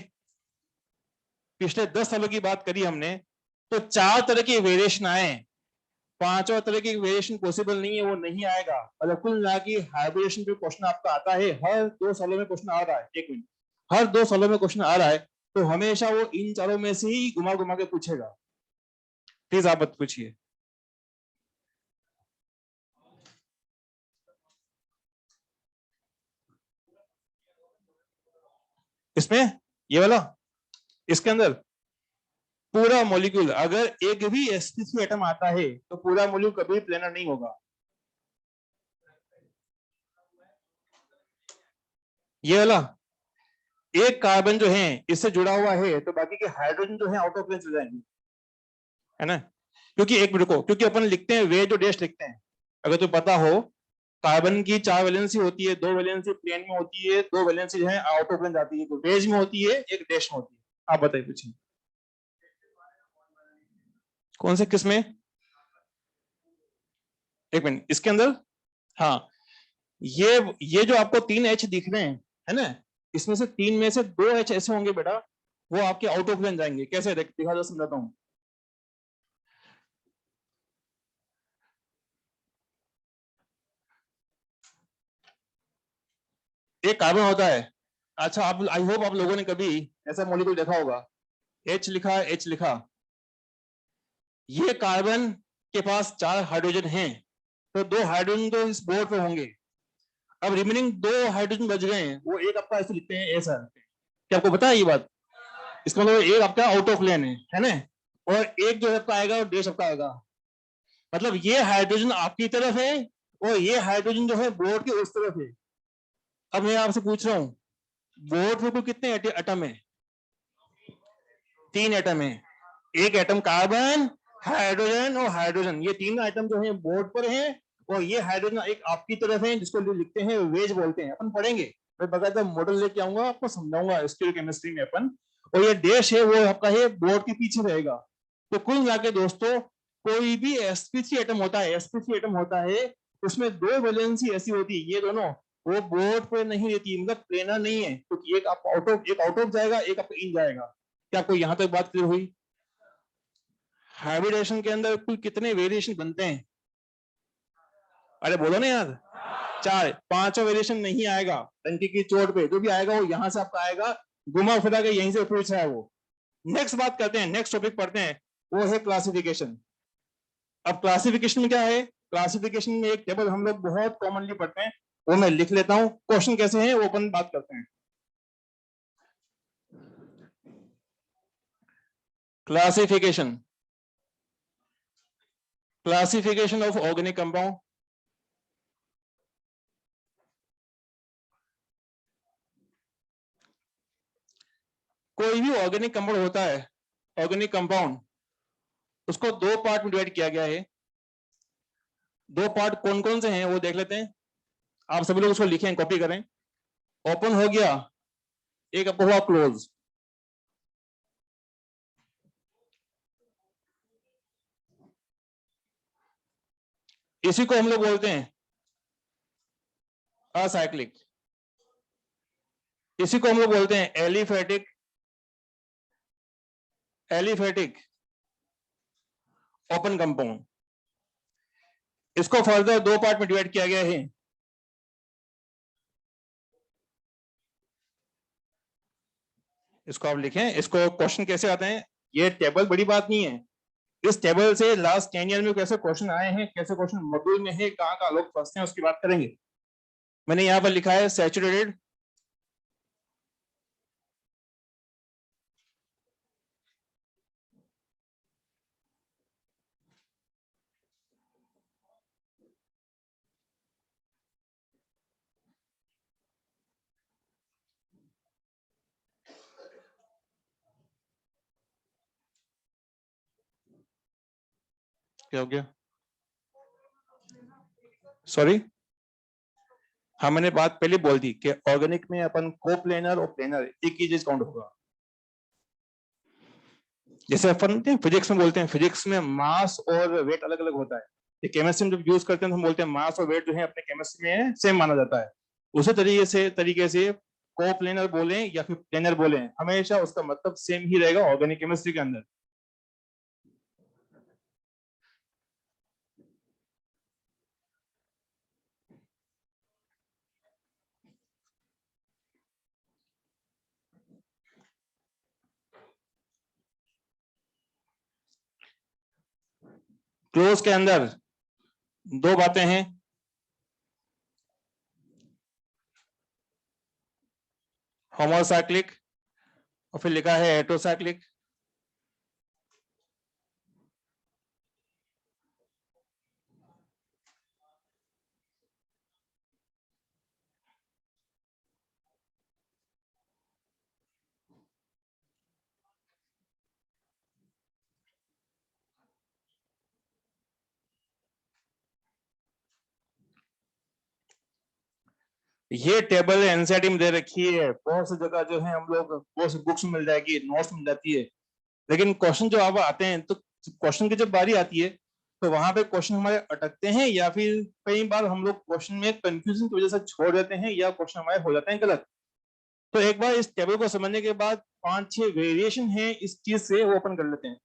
पिछले 10 सालों की बात करी हमने, तो 4 तरह के वेरिएशन आए। पांचवा तरह की वेरिएशन पॉसिबल नहीं है, वो नहीं आएगा। मतलब कुल मिला के हाइब्रिडेशन पे क्वेश्चन आपका आता है, हर 2 सालों में क्वेश्चन आ रहा है। एक मिनट, हर 2 सालों में क्वेश्चन आ रहा है, तो हमेशा वो इन चारों में से ही घुमा घुमा के पूछेगा। प्लीज आप मत पूछिए। इसमें ये वाला, इसके अंदर पूरा मॉलिक्यूल, अगर एक भी sp3 एटम आता है तो पूरा मॉलिक्यूल कभी प्लेनर नहीं होगा। ये वाला एक कार्बन जो है इससे जुड़ा हुआ है, तो बाकी के हाइड्रोजन जो है आउट ऑफ प्लेन चले जाएंगे, है ना। क्योंकि एक मिनट को, क्योंकि अपन लिखते हैं वे जो डैश लिखते हैं, अगर तो पता हो कार्बन की 4 वैलेंसी होती है, 2 वैलेंसी प्लेन में होती है, 2 वैलेंसी जो है आउट ऑफ प्लेन जाती है, तो वेज में होती है, एक डैश में होती है। आप बताइए पूछिए कौन से किस में। एक मिनट, इसके अंदर, हाँ, ये जो आपको 3 H दिख रहे हैं, है ना, इसमें से 3 में से 2 H ऐसे होंगे बेटा, वो आपके आउट ऑफ प्लेन जाएंगे। कैसे दिखा दो, समझाता हूँ। एक कार्बन होता है, अच्छा, आप आई होप आप लोगों ने कभी ऐसा मॉलिक्यूल देखा होगा, H लिखा, H लिखा, ये कार्बन के पास 4 हाइड्रोजन हैं, तो 2 हाइड्रोजन तो इस बोर्ड पे होंगे। अब रिमेनिंग 2 हाइड्रोजन बच गए हैं, वो एक आपका ऐसे लिखते हैं ऐसा। क्या आपको पता है ये बात? इसका मतलब एक आपका आउट ऑफ प्लेन है ना, और एक जो आपका आएगा वो डैश आपका आएगा। मतलब ये हाइड्रोजन आपकी तरफ है और ये हाइड्रोजन जो है बोर्ड के उस तरफ है। अब मैं आपसे पूछ रहा हूँ, बोर्ड पे कुल कितने एटम है? 3 एटम है। एक एटम कार्बन, हाइड्रोजन और हाइड्रोजन, ये 3 आइटम जो है बोर्ड पर है, और ये हाइड्रोजन एक आपकी तरफ है जिसको लिखते हैं वेज बोलते हैं। अपन पढ़ेंगे, मैं बकायदा मॉडल लेके आऊंगा, आपको समझाऊंगा स्टीरियो केमिस्ट्री में अपन। और ये डैश है वो आपका है बोर्ड के पीछे रहेगा। तो कुल मिला के दोस्तों, कोई भी sp3 एटम होता है, sp3 एटम होता है, उसमें 2 वैलेंसी ऐसी होती है, ये दोनों वो बोर्ड पर नहीं रहती, मतलब प्लेनर नहीं है, क्योंकि तो एक आउट ऑफ जाएगा, एक आपका इन जाएगा। क्या कोई यहां तक बात क्लियर हुई? हाइब्रिडेशन के अंदर कुल कितने वेरिएशन बनते हैं? अरे बोलो ना यार, 4। 5वां वेरिएशन नहीं आएगा टंकी की चोट पे, जो भी आएगा वो यहां से आपका आएगा, घुमा फिरा के यहीं से पूछ रहा है वो। नेक्स्ट बात करते हैं, नेक्स्ट टॉपिक पढ़ते हैं, वो है क्लासिफिकेशन। अब क्लासिफिकेशन में क्या है? क्लासिफिकेशन में एक टेबल हम लोग बहुत कॉमनली पढ़ते हैं, वो मैं लिख लेता हूं, क्वेश्चन कैसे है वो अपन बात करते हैं। Classification, classification of organic compound. कोई भी ऑर्गेनिक कंपाउंड होता है, ऑर्गेनिक कंपाउंड, उसको 2 पार्ट में डिवाइड किया गया है। 2 पार्ट कौन कौन से हैं वो देख लेते हैं। आप सभी लोग उसको लिखें, कॉपी करें। ओपन हो गया, एक आपको हुआ क्लोज। इसी को हम लोग बोलते हैं असाइक्लिक, इसी को हम लोग बोलते हैं एलिफेटिक, एलिफेटिक ओपन कंपाउंड। इसको फर्दर 2 पार्ट में डिवाइड किया गया है। इसको आप लिखें, इसको क्वेश्चन कैसे आते हैं, ये टेबल बड़ी बात नहीं है। इस टेबल से लास्ट 10 ईयर में कैसे क्वेश्चन आए हैं, कैसे क्वेश्चन मॉड्यूल में है, कहां कहां लोग फंसते हैं, उसकी बात करेंगे। मैंने यहां पर लिखा है सैचुरेटेड, क्या हो गया, सॉरी, हाँ मैंने बात पहले बोल दी कि ऑर्गेनिक में अपन कोप्लेनर और प्लेनर एक ही चीज काउंट होगा। जैसे अपन फिजिक्स में बोलते हैं, फिजिक्स में मास और वेट अलग अलग होता है, ये केमिस्ट्री में जब यूज करते हैं तो हम बोलते हैं मास और वेट जो है अपने केमिस्ट्री में सेम माना जाता है। उसी तरीके से कोप्लेनर बोले या फिर प्लेनर बोले, हमेशा उसका मतलब सेम ही रहेगा ऑर्गेनिक केमिस्ट्री के अंदर। क्लोज के अंदर दो बातें हैं, होमोसाइक्लिक और फिर लिखा है हेटेरोसाइक्लिक। ये टेबल एनसीईआरटी में दे रखी है, बहुत सी जगह जो है हम लोग बहुत सी बुक्स मिल जाएगी, नोट्स मिल जाती है, लेकिन क्वेश्चन जो अब आते हैं तो क्वेश्चन की जब बारी आती है तो वहां पे क्वेश्चन हमारे अटकते हैं, या फिर कई बार हम लोग क्वेश्चन में कंफ्यूजन की वजह से छोड़ देते हैं, या क्वेश्चन हमारे हो जाते हैं गलत। तो एक बार इस टेबल को समझने के बाद 5-6 वेरिएशन है इस चीज से, वो ओपन कर लेते हैं।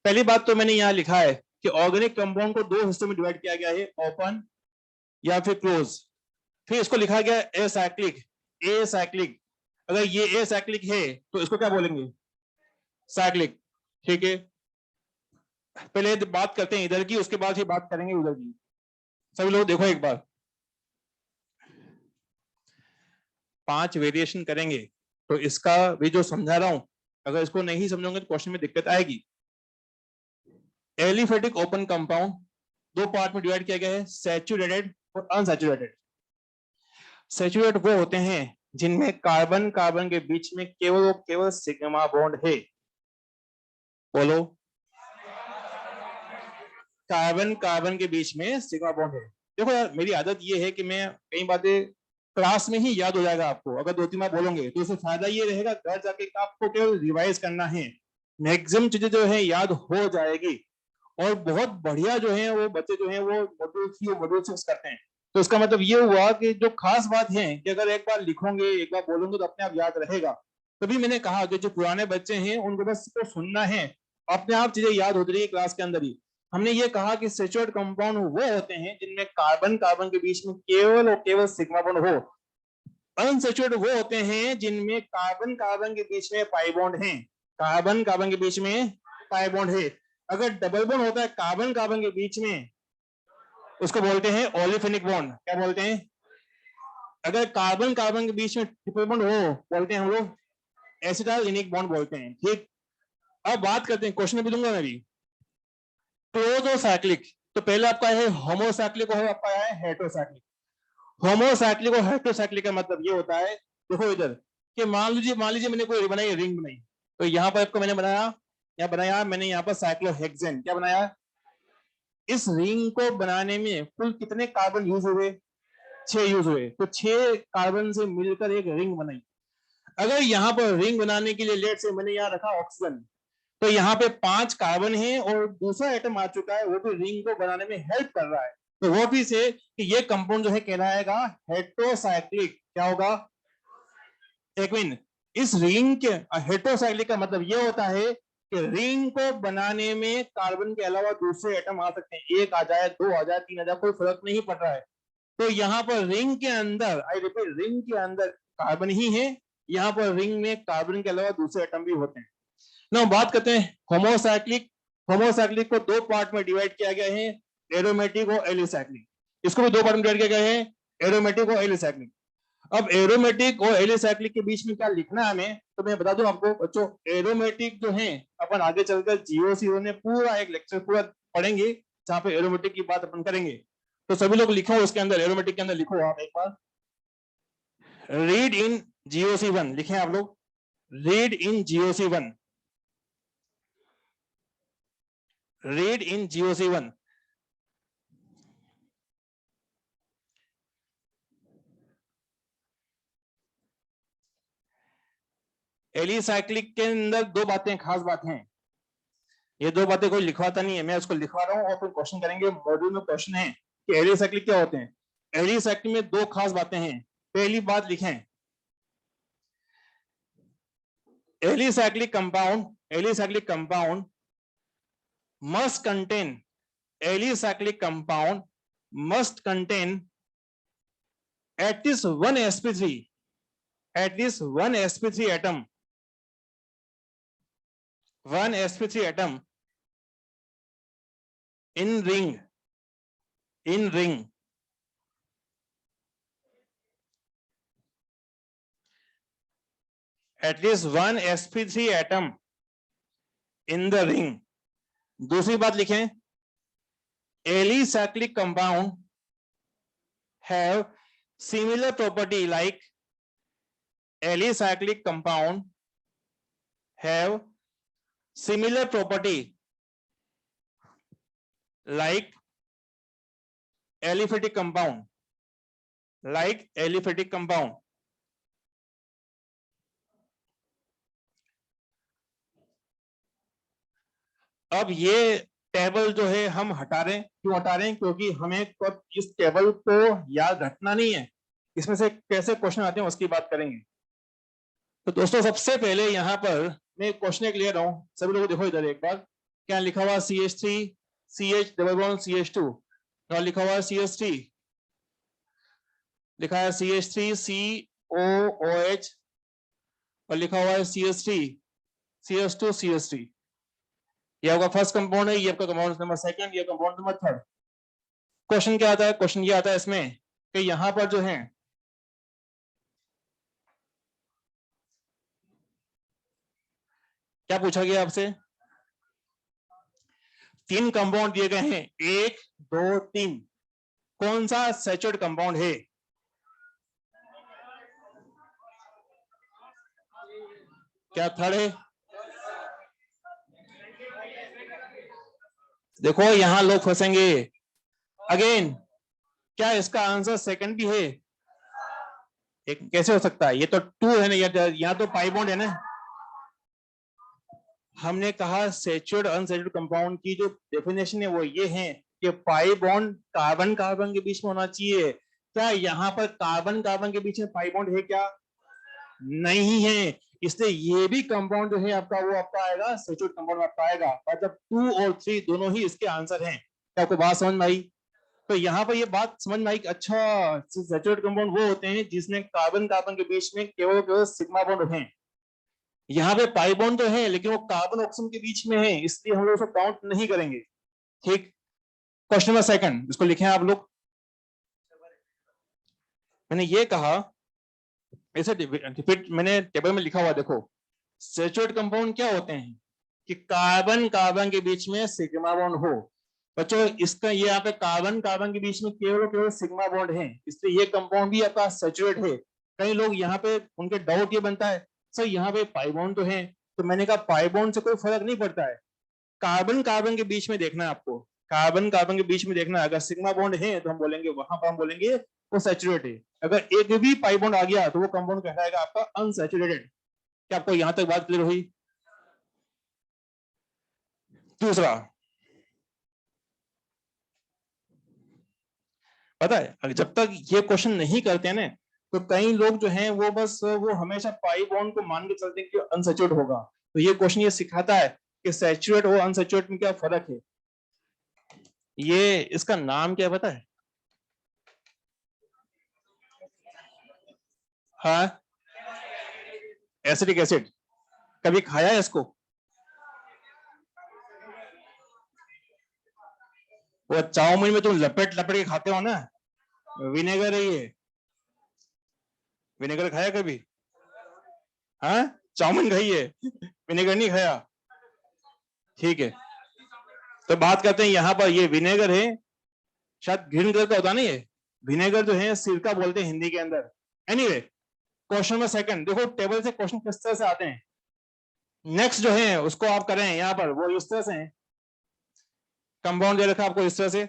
पहली बात तो मैंने यहाँ लिखा है कि ऑर्गेनिक कंपाउंड को दो हिस्सों में डिवाइड किया गया है, ओपन या फिर क्लोज। फिर इसको लिखा गया एसाइक्लिक, एसाइक्लिक। अगर ये एसाइक्लिक है तो इसको क्या बोलेंगे, साइक्लिक। ठीक है, पहले बात करते हैं इधर की, उसके बाद ही बात करेंगे उधर की। सभी लोग देखो एक बार, 5 वेरिएशन करेंगे तो इसका भी जो समझा रहा हूं, अगर इसको नहीं समझोगे तो क्वेश्चन में दिक्कत आएगी। एलिफेटिक ओपन कंपाउंड दो पार्ट में डिवाइड किया गया है, सैचुरेटेड और अनसैचुरेटेड। सैचुरेट वो होते हैं जिनमें कार्बन कार्बन के बीच में केवल सिग्मा बॉन्ड है। बोलो, कार्बन कार्बन के बीच में सिग्मा बॉन्ड है। देखो यार, मेरी आदत ये है कि मैं कई बातें क्लास में ही याद हो जाएगा आपको, अगर 2-3 बार बोलोगे तो उससे फायदा ये रहेगा घर जाके आपको केवल रिवाइज करना है, मैक्सिमम चीजें जो है याद हो जाएगी। और बहुत बढ़िया जो है वो बच्चे जो है वो मॉड्यूल 3 और मॉड्यूल 6 करते हैं। तो इसका मतलब ये हुआ कि जो खास बात है कि अगर एक बार लिखोगे, एक बार बोलोगे तो अपने आप याद रहेगा। तभी मैंने कहा कि जो पुराने बच्चे हैं उनको बस इसको सुनना है, अपने आप चीजें याद होती रही क्लास के अंदर ही। हमने ये कहा कि सैचुरेटेड कंपाउंड वो होते हैं जिनमें कार्बन कार्बन के बीच में केवल और केवल सिग्मा बॉन्ड हो। अनसैचुरेटेड वो होते हैं जिनमें कार्बन कार्बन के बीच में पाई बॉन्ड है, कार्बन कार्बन के बीच में पाई बॉन्ड है। अगर डबल बॉन्ड होता है कार्बन कार्बन के बीच में, उसको बोलते हैं ओलिफेनिक बॉन्ड। क्या बोलते हैं? अगर कार्बन कार्बन के बीच में ट्रिपल बॉन्ड हो, बोलते हैं हम लोग एसिटाइल यूनिक बॉन्ड बोलते हैं। ठीक, अब बात करते हैं, क्वेश्चन भी दूंगा मैं भी। क्लोज और साइक्लिक, तो पहले आपका है होमोसाइक्लिक और आपका है हेटेरोसाइक्लिक। होमोसाइक्लिक और हेटेरोसाइक्लिक का मतलब ये होता है, देखो इधर, कि मान लीजिए मैंने कोई बनाई, रिंग बनाई, तो यहाँ पर आपको मैंने बनाया मैंने यहाँ पर साइक्लोहेक्सेन। क्या बनाया? इस रिंग को बनाने में कुल कितने कार्बन यूज हुए? 6 यूज हुए, तो 6 कार्बन से मिलकर एक रिंग बनाई। अगर यहाँ पर रिंग बनाने के लिए लेट से मैंने यहाँ रखा ऑक्सीजन, तो यहाँ पे 5 कार्बन है और दूसरा एटम आ चुका है, वो भी रिंग को बनाने में हेल्प कर रहा है। तो वो भी से कि ये कंपाउंड जो है कहलाएगा हेटेरोसाइक्लिक। क्या होगा? एक मिनट, इस रिंग के हेटेरोसाइक्लिक का मतलब ये होता है कि रिंग को बनाने में कार्बन के अलावा दूसरे एटम आ सकते हैं, एक आ जाए, 2 आ जाए, 3 आ जाए, कोई फर्क नहीं पड़ रहा है। तो यहाँ पर रिंग के अंदर, आई रिपीट, रिंग के अंदर कार्बन ही है, यहाँ पर रिंग में कार्बन के अलावा दूसरे एटम भी होते हैं। ना बात करते हैं होमोसाइक्लिक। होमोसाइक्लिक को दो पार्ट में डिवाइड किया गया है, एरोमेटिक और एलिसाइक्लिक। इसको भी दो पार्ट में डिवाइड किया गया है, एरोमेटिक और एलिसाइक्लिक। अब एरोमेटिक और एलिसाइक्लिक के बीच में क्या लिखना है हमें, तो मैं बता दूं आपको बच्चों, एरोमेटिक जो है अपन आगे चलकर जीओसी ने पूरा एक लेक्चर पूरा पढ़ेंगे जहां पे एरोमेटिक की बात अपन करेंगे। तो सभी लोग लिखो, उसके अंदर एरोमेटिक के अंदर लिखो आप एक बार, रीड इन GOC1 लिखें आप लोग, read in GOC1, read in GOC1। Alicyclic के अंदर दो बातें, खास बातें हैं। ये दो बातें कोई लिखवाता नहीं है, मैं उसको लिखवा रहा हूं और फिर क्वेश्चन करेंगे। मॉड्यूल में क्वेश्चन है कि एलिसाइक्लिक क्या होते हैं। एलिसाइक्लिक में दो खास बातें हैं। पहली बात लिखें, alicyclic compound must contain, alicyclic compound must contain at least one sp3, at least one sp3 atom, one sp3 atom in ring, at least one sp3 atom in the ring. दूसरी बात लिखें, alicyclic compound have similar property like alicyclic compound have similar property like aliphatic compound, like aliphatic compound. अब ये table जो है हम हटा रहे हैं, क्यों हटा रहे हैं? क्योंकि हमें इस टेबल को याद रखना नहीं है, इसमें से कैसे क्वेश्चन आते हैं उसकी बात करेंगे। तो दोस्तों सबसे पहले यहाँ पर मैं क्वेश्चन क्लियर रहा हूं, सभी लोग देखो इधर एक बार, क्या लिखा हुआ CH3 CH double bond CH2, और लिखा हुआ CH3, लिखा है CH3 COOH, और लिखा हुआ है CH3 CH2 CH3। ये आपका फर्स्ट कंपाउंड है, ये आपका कंपाउंड नंबर सेकंड, ये कंपाउंड नंबर थर्ड। क्वेश्चन क्या आता है? क्वेश्चन ये आता है इसमें कि यहां पर जो है क्या पूछा गया आपसे, तीन कंपाउंड दिए गए हैं, 1 2 3, कौन सा सैचुरेटेड कंपाउंड है? क्या थर्ड है? देखो यहां लोग फंसेंगे अगेन, क्या इसका आंसर सेकंड भी है? एक कैसे हो सकता है, ये तो 2 है ना, यहाँ तो पाई बॉन्ड है ना। हमने कहा सैचुरेटेड अनसैचुरेटेड कंपाउंड की जो डेफिनेशन है वो ये है कि पाई बॉन्ड कार्बन कार्बन के बीच में होना चाहिए। क्या यहाँ पर कार्बन कार्बन के बीच में पाई बॉन्ड है? क्या नहीं है, इसलिए ये भी कंपाउंड जो है आपका वो आपका आएगा सैचुरेटेड कंपाउंड आपका आएगा। मतलब 2 और 3 दोनों ही इसके आंसर हैं। क्या आपको बात समझ में आई? तो यहाँ पर ये बात समझ में आई कि अच्छा सैचुरेटेड कंपाउंड वो होते हैं जिसमें कार्बन कार्बन के बीच में केवल सिग्मा बॉन्ड है। यहाँ पे पाई बॉन्ड तो है लेकिन वो कार्बन ऑक्सीजन के बीच में है, इसलिए हम लोग उसको काउंट नहीं करेंगे। ठीक, क्वेश्चन नंबर सेकंड, इसको लिखे आप लोग। मैंने ये कहा, ऐसे रिपीट मैंने टेबल में लिखा हुआ, देखो सैचुरेटेड कंपाउंड क्या होते हैं कि कार्बन कार्बन के बीच में सिग्मा बॉन्ड हो। बच्चों इसका ये यहाँ पे कार्बन कार्बन के बीच में केवल सिग्मा बॉन्ड है, इसलिए ये कंपाउंड भी आपका सैचुरेट है। कई लोग यहाँ पे उनके डाउट ये बनता है सर यहाँ पे पाई बॉन्ड तो है, तो मैंने कहा पाई बॉन्ड से कोई फर्क नहीं पड़ता है, कार्बन कार्बन के बीच में देखना है आपको, कार्बन कार्बन के बीच में देखना है। अगर सिग्मा बॉन्ड है तो हम बोलेंगे वहां पर हम बोलेंगे वो सैचुरेट है, अगर एक भी पाई बॉन्ड आ गया तो वो कंपाउंड कहलाएगा आपका अनसैचुरेटेड। क्या आपको यहां तक बात क्लियर हुई? दूसरा, पता है जब तक ये क्वेश्चन नहीं करते हैं ना तो कई लोग जो हैं वो बस वो हमेशा पाई बॉन्ड को मान के चलते हैं कि अनसैचुरेट होगा। तो ये क्वेश्चन ये सिखाता है कि सैचुरेट और अनसैचुरेट में क्या फर्क है। ये इसका नाम क्या पता है? हाँ, एसिडिक एसिड। कभी खाया है इसको? वो चाउमीन में तुम लपेट लपेट के खाते हो ना, विनेगर है ये। विनेगर खाया कभी? हाँ, चाउमीन खाई है, विनेगर नहीं खाया। ठीक है, तो बात करते हैं यहाँ पर, ये विनेगर है, शायद ग्रीन कलर का होता नहीं है विनेगर, जो है सिरका बोलते हैं हिंदी के अंदर। एनीवे, क्वेश्चन में सेकंड देखो टेबल से क्वेश्चन किस तरह से आते हैं। नेक्स्ट जो है उसको आप करें यहाँ पर, वो इस तरह से है, कंपाउंड दे रखा आपको इस तरह से,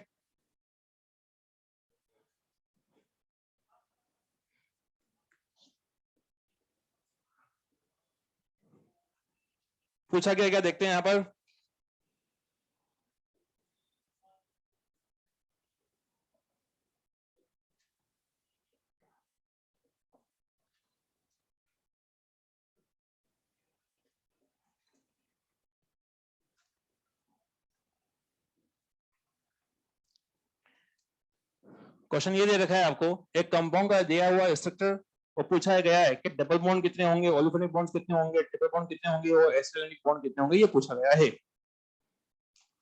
पूछा गया क्या देखते हैं यहाँ पर। क्वेश्चन ये दे रखा है आपको, एक कंपाउंड का दिया हुआ स्ट्रक्चर और पूछा गया है कि डबल बॉन्ड कितने होंगे, ओलिफिनिक बॉन्ड कितने होंगे, ट्रिपल बॉन्ड कितने होंगे और एसिडिक बॉन्ड कितने होंगे, ये पूछा गया है।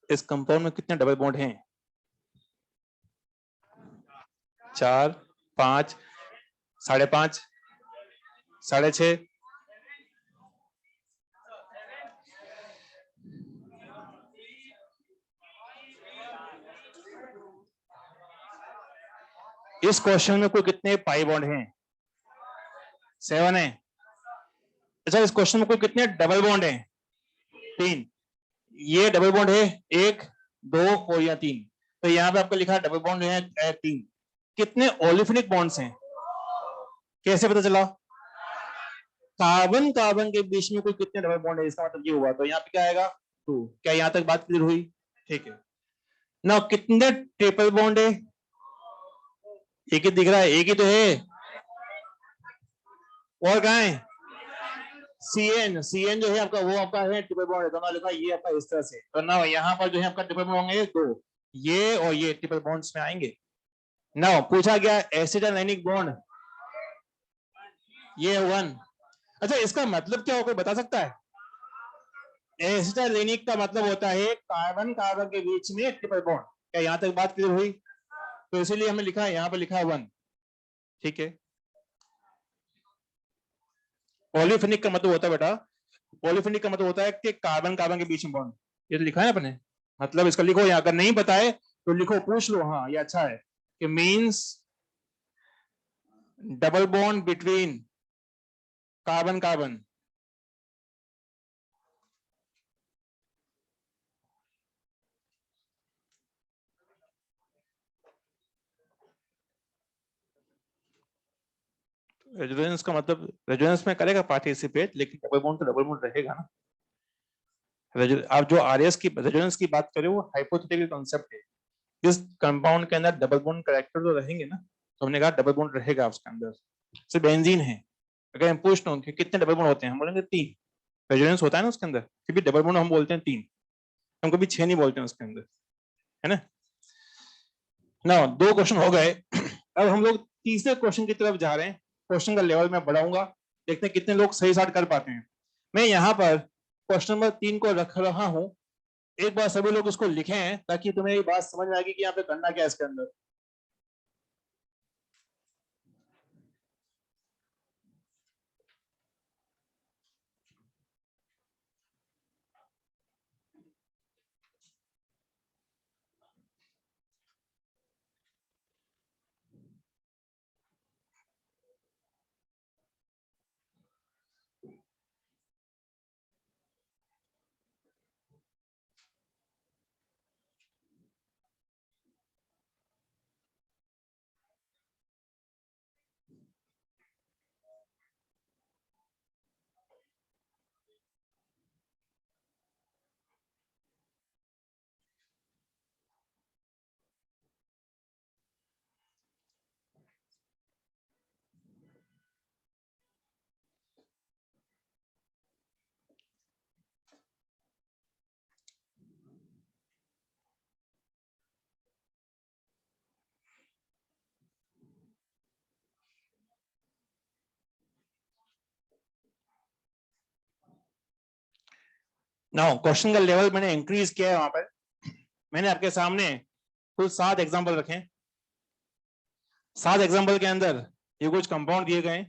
इस कंपाउंड में कितने डबल बॉन्ड हैं? 4, 5, 5.5, 6.5। इस क्वेश्चन में कोई कितने पाई बॉन्ड हैं? 7 है। अच्छा, इस क्वेश्चन में कोई कितने डबल बॉन्ड हैं? 3। ये डबल बॉन्ड है 1, 2 और या 3। तो यहाँ पे आपको लिखा डबल बॉन्ड है 3। कितने ओलिफिनिक बॉन्ड्स हैं? कैसे पता चला? कार्बन कार्बन के बीच में कोई कितने डबल बॉन्ड है, इसका मतलब ये हुआ। तो यहाँ पे क्या आएगा? 2। क्या यहाँ तक बात क्लियर हुई? ठीक है ना। कितने ट्रिपल बॉन्ड है? एक ही दिख रहा है, एक ही तो है। और कहाँ है? CN जो है आपका, वो आपका है ट्रिपल बॉन्ड है। तो ना लिखा ये आपका इस तरह से। तो ना यहाँ पर जो है आपका ट्रिपल बॉन्ड है 2, ये और ये ट्रिपल बॉन्ड्स में आएंगे ना। पूछा गया एसिटाइलिक बॉन्ड, ये 1। अच्छा, इसका मतलब क्या होगा बता सकता है? एसिटाइलिक का मतलब होता है कार्बन कार्बन के बीच में ट्रिपल बॉन्ड। क्या यहाँ तक बात क्लियर हुई? तो इसीलिए हमने लिखा है, यहाँ पर लिखा है 1। ठीक है। पॉलीफेनिक का मतलब होता है बेटा, पॉलीफेनिक का मतलब होता है कि कार्बन कार्बन के बीच में बॉन्ड। ये तो लिखा है अपने, मतलब इसका लिखो। यहाँ अगर नहीं बताए तो लिखो, पूछ लो। हाँ, ये अच्छा है कि means double bond between carbon carbon. Resonance का मतलब रेजोनेंस में करेगा पार्टिसिपेट, लेकिन डबल बॉन्ड तो डबल बॉन्ड रहेगा ना। आप जो आरएस की रेजोनेंस की बात करें वो हाइपोथेटिकल कॉन्सेप्ट है। इस कंपाउंड के अंदर डबल बॉन्ड कैरेक्टर तो रहेंगे ना। तो हमने कहा डबल बॉन्ड रहेगा उसके अंदर। सिर्फ बेंजीन है। अगर हम पूछता हूँ कि कितने डबल बॉन्ड होते हैं, हम बोलेंगे 3। रेजोनेंस होता है ना उसके अंदर, फिर भी डबल बॉन्ड हम बोलते हैं 3। हम कभी 6 नहीं बोलते हैं उसके अंदर, है ना। ना 2 क्वेश्चन हो गए। अब हम लोग तीसरे क्वेश्चन की तरफ जा रहे हैं। क्वेश्चन का लेवल मैं बढ़ाऊंगा, देखते हैं कितने लोग सही साथ कर पाते हैं। मैं यहाँ पर क्वेश्चन नंबर 3 को रख रहा हूँ। एक बार सभी लोग उसको लिखें ताकि तुम्हें ये बात समझ में आएगी कि यहाँ पे करना क्या है इसके अंदर। नाउ क्वेश्चन का लेवल मैंने इंक्रीज किया है। वहां पर मैंने आपके सामने कुल 7 एग्जाम्पल रखे। 7 एग्जाम्पल के अंदर ये कुछ कंपाउंड दिए गए।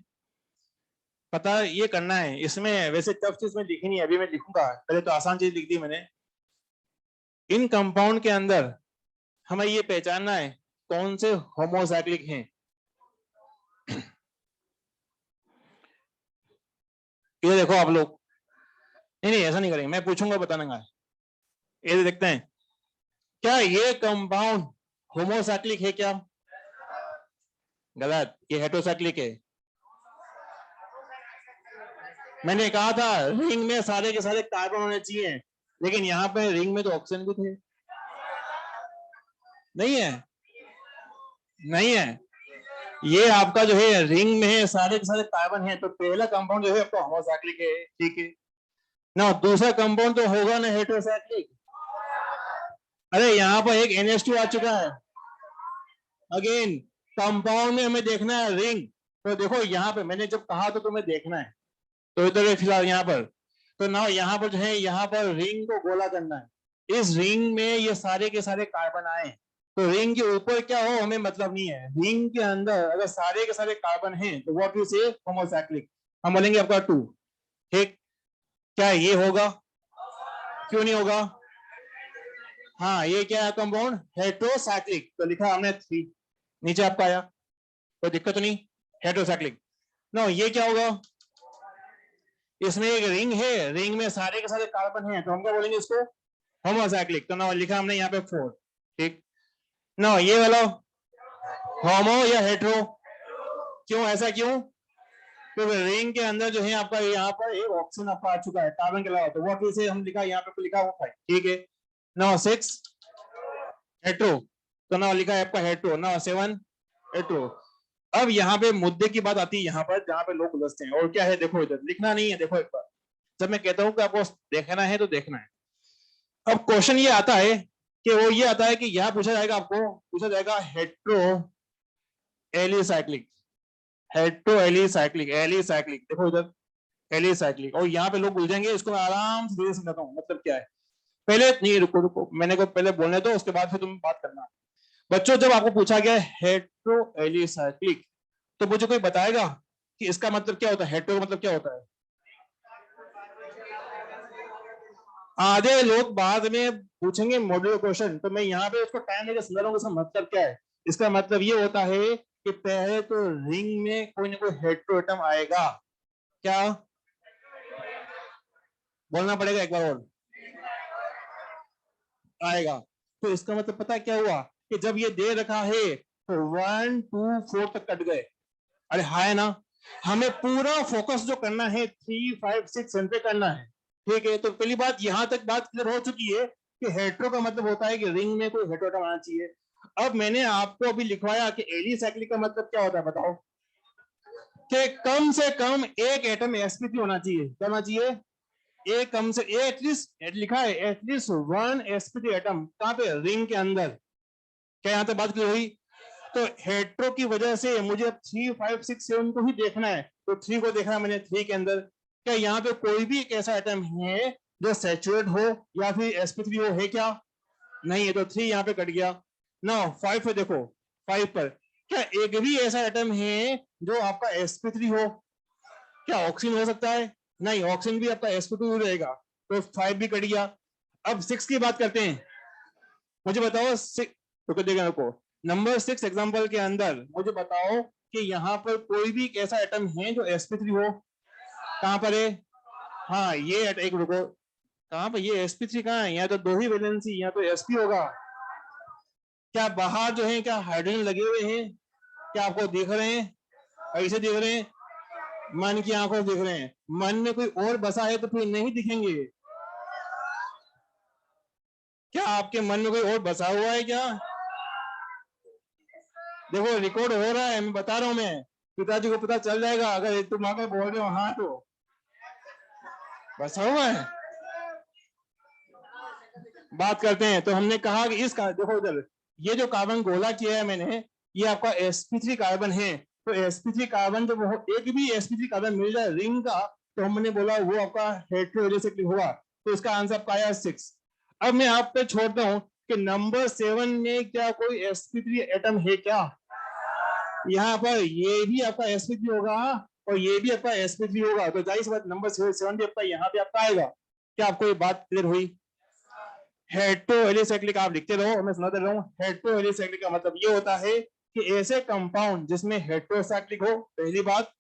पता ये करना है, इसमें वैसे टफ चीज में लिखी नहीं है, अभी मैं लिखूंगा। पहले तो आसान चीज लिख दी मैंने। इन कंपाउंड के अंदर हमें ये पहचानना है कौन से होमोसाइक्लिक हैं। ये देखो आप लोग, नहीं नहीं ऐसा नहीं करेंगे, मैं पूछूंगा बताने का। ये देखते हैं क्या ये कंपाउंड होमोसाइक्लिक है क्या? गलत, ये हेटेरोसाइक्लिक है। मैंने कहा था रिंग में सारे के सारे कार्बन होने चाहिए, लेकिन यहाँ पे रिंग में तो ऑक्सीजन भी थे। नहीं है, नहीं है। ये आपका जो है रिंग में है, सारे के सारे कार्बन है। तो पहला कंपाउंड जो है आपका होमोसाइक्लिक है। ठीक है ना। दूसरा कंपाउंड तो होगा ना हेटेरोसाइक्लिक। अरे यहाँ पर एक NH2 आ चुका है। अगेन कंपाउंड में हमें देखना है रिंग। तो देखो यहाँ पे मैंने जब कहा तो तुम्हें देखना है, तो इधर फिलहाल यहाँ पर। तो ना यहाँ पर जो है, यहाँ पर रिंग को गोला करना है। इस रिंग में ये सारे के सारे कार्बन आए, तो रिंग के ऊपर क्या हो हमें मतलब नहीं है, रिंग के अंदर अगर सारे के सारे कार्बन हैं तो व्हाट वी से होमोसाइक्लिक, हम बोलेंगे आपका 2। ठीक, क्या ये होगा? क्यों नहीं होगा? हाँ, ये क्या है कंपाउंड हेट्रोसाइक्लिक, तो लिखा हमने 3, नीचे आपका आया, कोई दिक्कत तो नहीं, हेट्रोसाइक्लिक। नो, ये क्या होगा? इसमें एक रिंग है, रिंग में सारे के सारे कार्बन हैं, तो हम क्या बोलेंगे इसको? होमोसाइक्लिक। तो ना लिखा हमने यहाँ पे 4। ठीक, ना ये वाला होमो या हेट्रो, क्यों, ऐसा क्यों? तो रिंग के अंदर जो है आपका यहाँ पर एक ऑक्सीजन आपका आ चुका है कार्बन के अलावा, तो व्हाट इसे हम लिखा यहाँ पे लिखा हुआ 5। ठीक है, ना 6 हेट्रो, तो ना लिखा है आपका हेट्रो, ना 7 हेट्रो। अब यहाँ पे मुद्दे की बात आती है, यहाँ पर जहाँ पे लोग उलझते हैं, और क्या है देखो, इधर लिखना नहीं है, देखो एक बार, जब मैं कहता हूँ कि आपको देखना है तो देखना है। अब क्वेश्चन ये आता है कि वो ये आता है कि यहाँ पूछा जाएगा, आपको पूछा जाएगा hetero alicyclic, hetero alicyclic, alicyclic देखो इधर, एलिसाइक्लिक, और यहाँ पे लोग उलझेंगे, इसको मैं आराम से समझाता हूँ मतलब क्या है। पहले नहीं, रुको रुको, मैंने को पहले बोलने दो, उसके बाद फिर तुम बात करना। बच्चों, जब आपको पूछा गया हेट्रो एलिसाइक्लिक, तो मुझे कोई बताएगा कि इसका मतलब क्या होता है, हेट्रो मतलब क्या होता है? आधे लोग बाद में पूछेंगे मॉड्यूलर क्वेश्चन, तो मैं यहाँ पे उसको टाइम लेकर समझा रहा हूँ इसका मतलब क्या है। इसका मतलब ये होता है कि पहले तो रिंग में कोई ना कोई हेट्रो एटम आएगा, क्या बोलना पड़ेगा एक बार और, आएगा। तो इसका मतलब पता है क्या हुआ कि जब ये दे रखा है तो 1 2 4 तक कट गए, अरे हाय ना, हमें पूरा फोकस जो करना है 3 5 6 पे करना है। ठीक है, तो पहली बात यहां तक बात क्लियर हो चुकी है कि हेट्रो का मतलब होता है कि रिंग में कोई हेट्रोटम आना चाहिए। अब मैंने आपको अभी लिखवाया कि एलिसाइक्लिक का मतलब क्या होता है, बताओ? कि कम से कम एक एटम sp3 होना चाहिए, क्या होना चाहिए? एक कम से एटलीस्ट लिखा है एटलीस्ट 1 sp3 एटम, कहां पे? रिंग के अंदर। क्या यहां तक बात क्लियर हुई? तो हेट्रो की वजह से मुझे अब 3 5 6 7 को ही देखना है, तो 3 को देखना है मैंने 3 के अंदर। क्या यहाँ पे कोई भी एक ऐसा आइटम है जो सैचुरेट हो या फिर sp3 हो, है क्या? नहीं है, तो 3 यहाँ पे कट गया ना। 5 पे देखो, 5 पर क्या एक भी ऐसा आइटम है जो आपका sp3 हो? क्या ऑक्सीजन हो सकता है? नहीं, ऑक्सीजन भी आपका sp2 रहेगा, तो 5 भी कट गया। अब 6 की बात करते हैं, मुझे बताओ 6, रुको देखा रुको, नंबर 6 एग्जांपल के अंदर मुझे बताओ कि यहाँ पर कोई भी ऐसा एटम है जो sp3 हो? कहां पर है? हाँ, ये एक, रुको, कहां पर ये sp3 कहाँ है? यहाँ तो दो ही वैलेंसी, यहाँ तो sp होगा। क्या बाहर जो है क्या हाइड्रोजन लगे हुए हैं? क्या आपको दिख रहे हैं? ऐसे दिख रहे हैं? मन की आंखों से दिख रहे हैं? मन में कोई और बसा है तो फिर नहीं दिखेंगे। क्या आपके मन में कोई और बसा हुआ है क्या? देखो रिकॉर्ड हो रहा है, मैं बता रहा हूं, मैं पिताजी को पता चल जाएगा अगर तुम आकर बोल रहे हो हाँ, तो बसा हुआ है। बात करते हैं, तो हमने कहा कि इसका देखो उधर, ये जो कार्बन गोला किया है मैंने, ये आपका sp3 कार्बन है। तो sp3 कार्बन जब एक भी sp3 कार्बन मिल जाए रिंग का, तो हमने बोला वो आपका हेट्रोएलिसिक होगा। तो इसका आंसर आपका आया 6। अब मैं आप पे छोड़ता हूं कि नंबर 7 में क्या कोई sp3 एटम है क्या? यहाँ पर ये भी आपका sp3 होगा और ये भी आपका sp3 होगा, तो जाहिर सी बात नंबर 7 भी आपका यहाँ पे आपका आएगा। क्या आपको ये बात क्लियर हुई? हेट्रोएलिसाइक्लिक आप लिखते रहो, मैं सुनाते रहा हूँ। हेट्रोएलिसाइक्लिक का मतलब ये होता है कि ऐसे कंपाउंड जिसमें हेट्रोसाइक्लिक हो, पहली बात,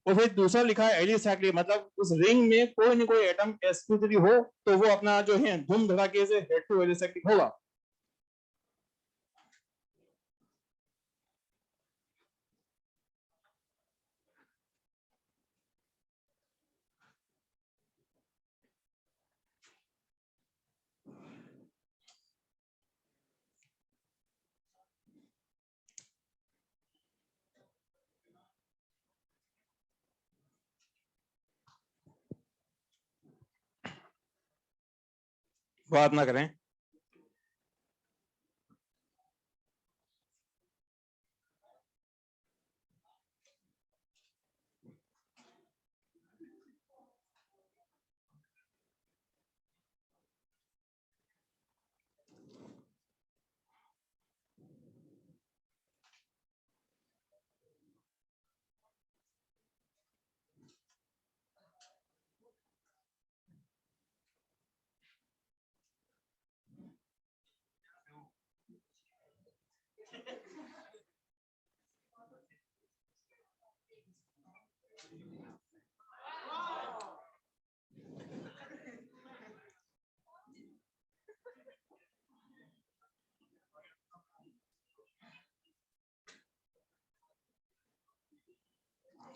और फिर दूसरा लिखा है एलिसाइक्लिक, मतलब उस रिंग में कोई ना कोई एटम sp3 हो, तो वो अपना जो है धूम धड़ाके से हेट्रोएलिसाइक्लिक होगा। बात ना करें।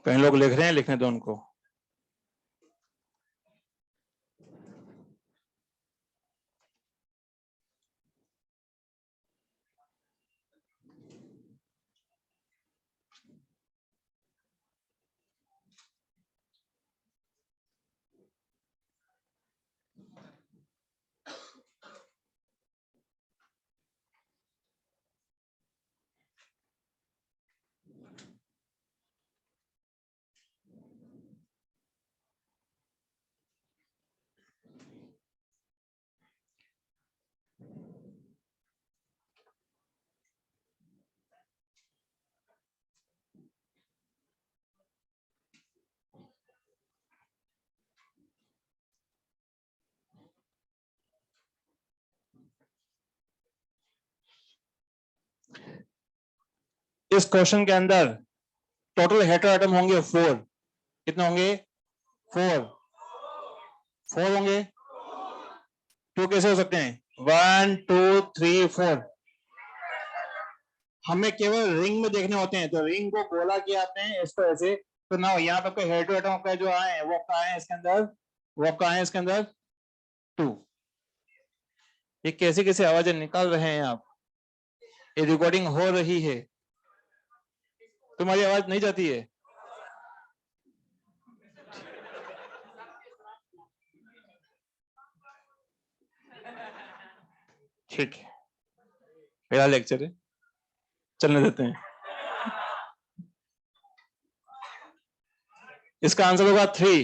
कई लोग लिख रहे हैं, लिखने दो उनको। इस क्वेश्चन के अंदर टोटल हेटेरो एटम होंगे 4। कितने होंगे? 4 होंगे। 2 कैसे हो सकते हैं? 1 2 3 4। हमें केवल रिंग में देखने होते हैं, तो रिंग को गोला किया आपने इसको ऐसे, तो ना यहाँ पे कोई हेटेरो एटम का जो आए वो आपका आए इसके अंदर, वो आपका आए इसके अंदर 2। ये कैसे कैसे आवाजें निकाल रहे हैं आप? ये रिकॉर्डिंग हो रही है, तुम्हारी आवाज नहीं जाती है। ठीक है, मेरा लेक्चर है, चलने देते हैं। इसका आंसर होगा 3।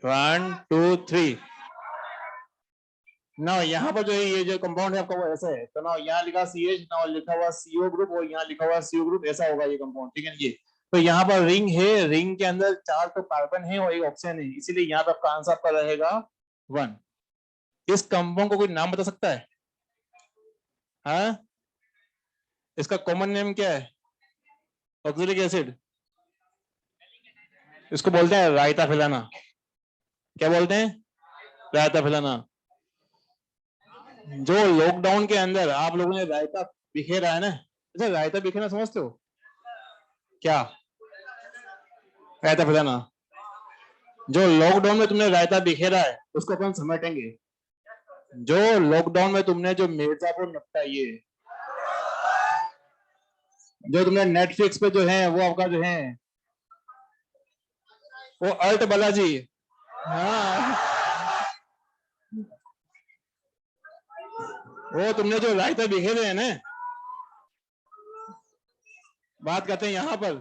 1 2 3। ना यहाँ पर जो है ये जो कंपाउंड है आपका वो ऐसा है, तो ना यहाँ लिखा CH, ना लिखा हुआ CO ग्रुप, और यहाँ लिखा हुआ CO ग्रुप, ऐसा होगा ये कंपाउंड, ठीक है ये। तो यहाँ पर रिंग है, रिंग के अंदर 4 तो कार्बन है और 1 ऑक्सीजन है, इसीलिए यहाँ पर आपका आंसर आपका रहेगा 1। इस कंपाउंड को कोई नाम बता सकता है? हाँ, इसका कॉमन नेम क्या है? Oxalic acid. इसको बोलते हैं रायता फैलाना। क्या बोलते हैं? रायता फैलाना। जो लॉकडाउन के अंदर आप लोगों ने रायता बिखेरा है ना, अच्छा रायता बिखेरना समझते हो क्या? रायता फैलाना। जो लॉकडाउन में तुमने रायता बिखेरा है उसको अपन समेटेंगे। जो लॉकडाउन में तुमने जो मिर्जापुर निपटाई है, जो तुमने नेटफ्लिक्स पे जो है वो आपका जो है वो अल्ट बालाजी। हाँ, वो तुमने जो रायता बिखेरे है ना, बात करते हैं यहाँ पर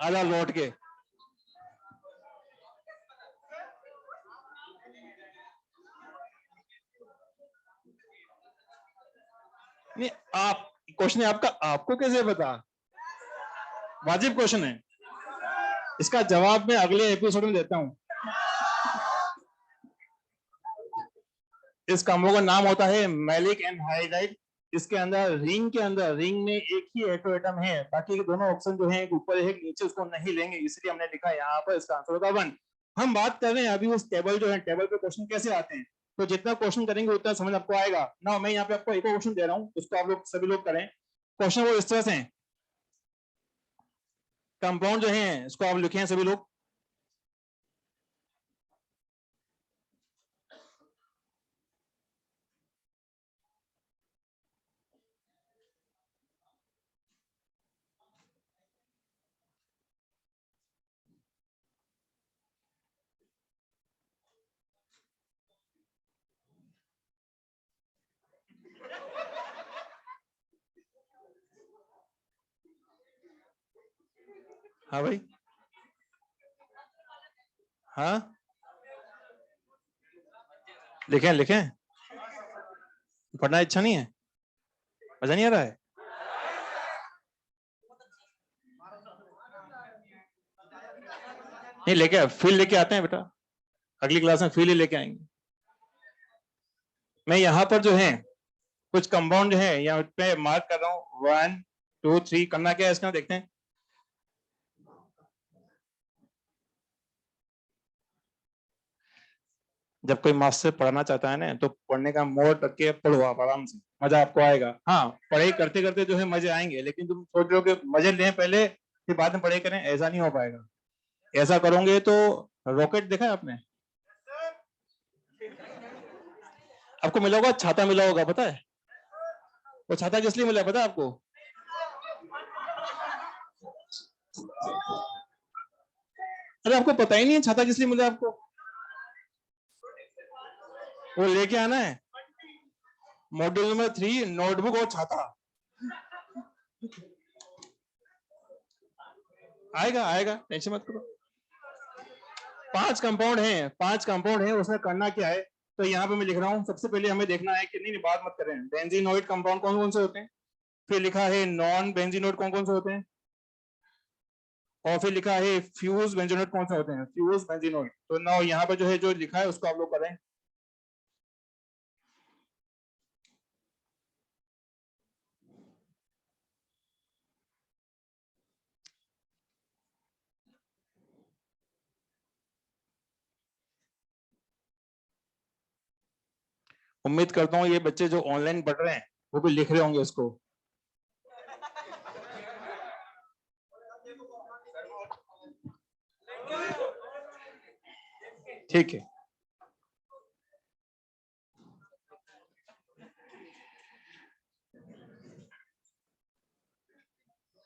आधा लौट के। नहीं, आप क्वेश्चन है आपका, आपको कैसे पता? वाजिब क्वेश्चन है, इसका जवाब मैं अगले एपिसोड में देता हूं। इस कंबो का नाम होता है मैलिक एनहाइड्राइड। इसके अंदर रिंग के अंदर रिंग में एक ही एटो एटम है, बाकी के दोनों ऑप्शन जो है एक ऊपर है एक नीचे, उसको नहीं लेंगे, इसलिए हमने लिखा यहाँ पर इसका आंसर होगा 1। हम बात कर रहे हैं अभी उस टेबल जो है, टेबल पे क्वेश्चन कैसे आते हैं, तो जितना क्वेश्चन करेंगे उतना समझ आपको आएगा ना। मैं यहाँ पे आपको एक क्वेश्चन दे रहा हूँ, उसको आप लोग सभी लोग करें। क्वेश्चन वो इस तरह से, कंपाउंड जो है इसको आप लिखे हैं सभी लोग। हाँ भाई, हाँ लिखें लिखें। पढ़ना इच्छा नहीं है, मजा नहीं आ रहा है? नहीं लेके फील लेके आते हैं बेटा, अगली क्लास में फील ही लेके आएंगे। मैं यहाँ पर जो है कुछ कंपाउंड है यहाँ पे मार्क कर रहा हूँ, 1 2 3। करना क्या है इसका देखते हैं। जब कोई मास्टर पढ़ाना चाहता है ना तो पढ़ने का मोड रख के पढ़ो आप आराम से, मजा आपको आएगा। हाँ, पढ़ाई करते करते जो है मजे आएंगे, लेकिन तुम सोच रहे हो कि मजे लें पहले फिर बाद में पढ़ाई करें, ऐसा नहीं हो पाएगा। ऐसा करोगे तो रॉकेट देखा है आपने, आपको मिला होगा छाता, मिला होगा, पता है वो छाता किस लिए मिला, पता है आपको? अरे आपको पता ही नहीं है छाता किस लिए मिला आपको? वो लेके आना है मॉड्यूल नंबर 3, नोटबुक और छाता। आएगा आएगा, टेंशन मत करो। 5 कंपाउंड हैं, 5 कंपाउंड हैं, उसमें करना क्या है, तो यहाँ पे मैं लिख रहा हूँ। सबसे पहले हमें देखना है कि नहीं बात मत करें, बेंजीनोइड कंपाउंड कौन कौन से होते हैं, फिर लिखा है नॉन बेंजीनोइड कौन कौन से होते हैं, और फिर लिखा है फ्यूज बेंजीनोइड कौन से होते हैं, फ्यूज बेंजीनोइड। तो ना यहाँ पे जो है जो लिखा है उसको आप लोग करें। उम्मीद करता हूँ ये बच्चे जो ऑनलाइन पढ़ रहे हैं वो भी लिख रहे होंगे उसको। ठीक है,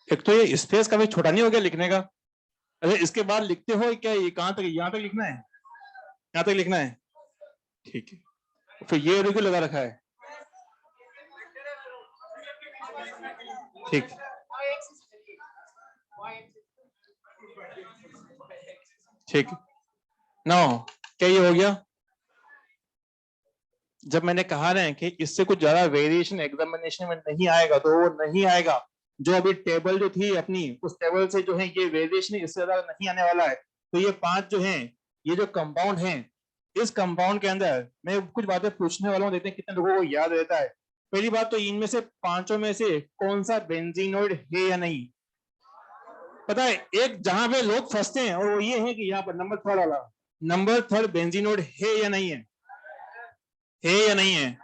एक तो ये स्पेस काफी छोटा नहीं हो गया लिखने का? अरे इसके बाद लिखते हो क्या, ये कहाँ तक, यहाँ तक लिखना है, यहाँ तक लिखना है? ठीक है, फिर ये क्यों लगा रखा है? ठीक, ठीक, नो, क्या ये हो गया? जब मैंने कहा ना कि इससे कुछ ज्यादा वेरिएशन एग्जामिनेशन में नहीं आएगा तो वो नहीं आएगा। जो अभी टेबल जो थी अपनी, उस टेबल से जो है ये वेरिएशन इससे ज्यादा नहीं आने वाला है। तो ये 5 जो हैं, ये जो कंपाउंड हैं, इस कंपाउंड के अंदर मैं कुछ बातें पूछने वाला हूँ, देखते हैं कितने लोगों को याद रहता है। पहली बात तो इनमें से 5 में से कौन सा बेंजीनोइड है या नहीं पता है। एक जहां पे लोग फंसते हैं और वो ये है कि यहाँ पर नंबर 3 वाला, नंबर 3 बेंजीनोइड है या नहीं है या नहीं है।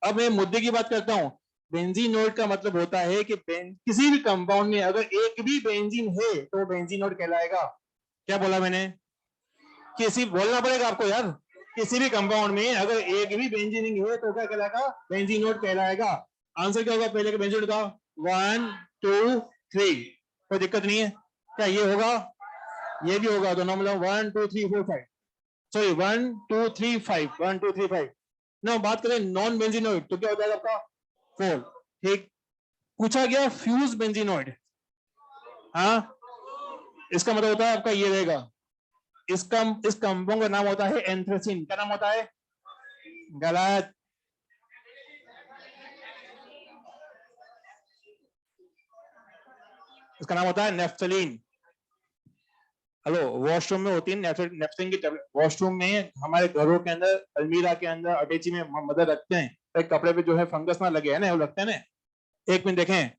अब मैं मुद्दे की बात करता हूं। बेंजीनोइड का मतलब होता है कि किसी भी कंपाउंड में अगर एक भी बेंजीन है तो वो बेंजीनोइड कहलाएगा। क्या बोला मैंने? किसी, बोलना पड़ेगा आपको यार, किसी भी कंपाउंड में अगर एक भी बेंजीनिंग है तो क्या कहलाएगा, बेंजीनोइड कहलाएगा। आंसर क्या होगा पहले के बेंजीनोइड का? 1 2 3, कोई दिक्कत नहीं है। क्या ये होगा? ये भी होगा, दोनों मतलब 1 2 3 4 5, सॉरी 1 2 3 5, 1 2 3 5 ना। बात करें नॉन बेंजीनोइड तो क्या हो जाएगा आपका? 4। ठीक, पूछा गया फ्यूज बेंजीनोइड। हाँ, इसका मतलब होता है आपका ये रहेगा, इसका इस कंपाउंड का नाम होता है एंथ्रेसिन। क्या नाम होता है? गलत। इसका नाम होता है नेफ्थलीन। हेलो, वॉशरूम में होती है नेफ्थलीन की टेबलेट। वॉशरूम में हमारे घरों के अंदर, अलमीरा के अंदर, अटैची में मदर रखते हैं, एक कपड़े पे जो है फंगस ना लगे, है ना, वो रखते हैं ना। एक मिनट देखें,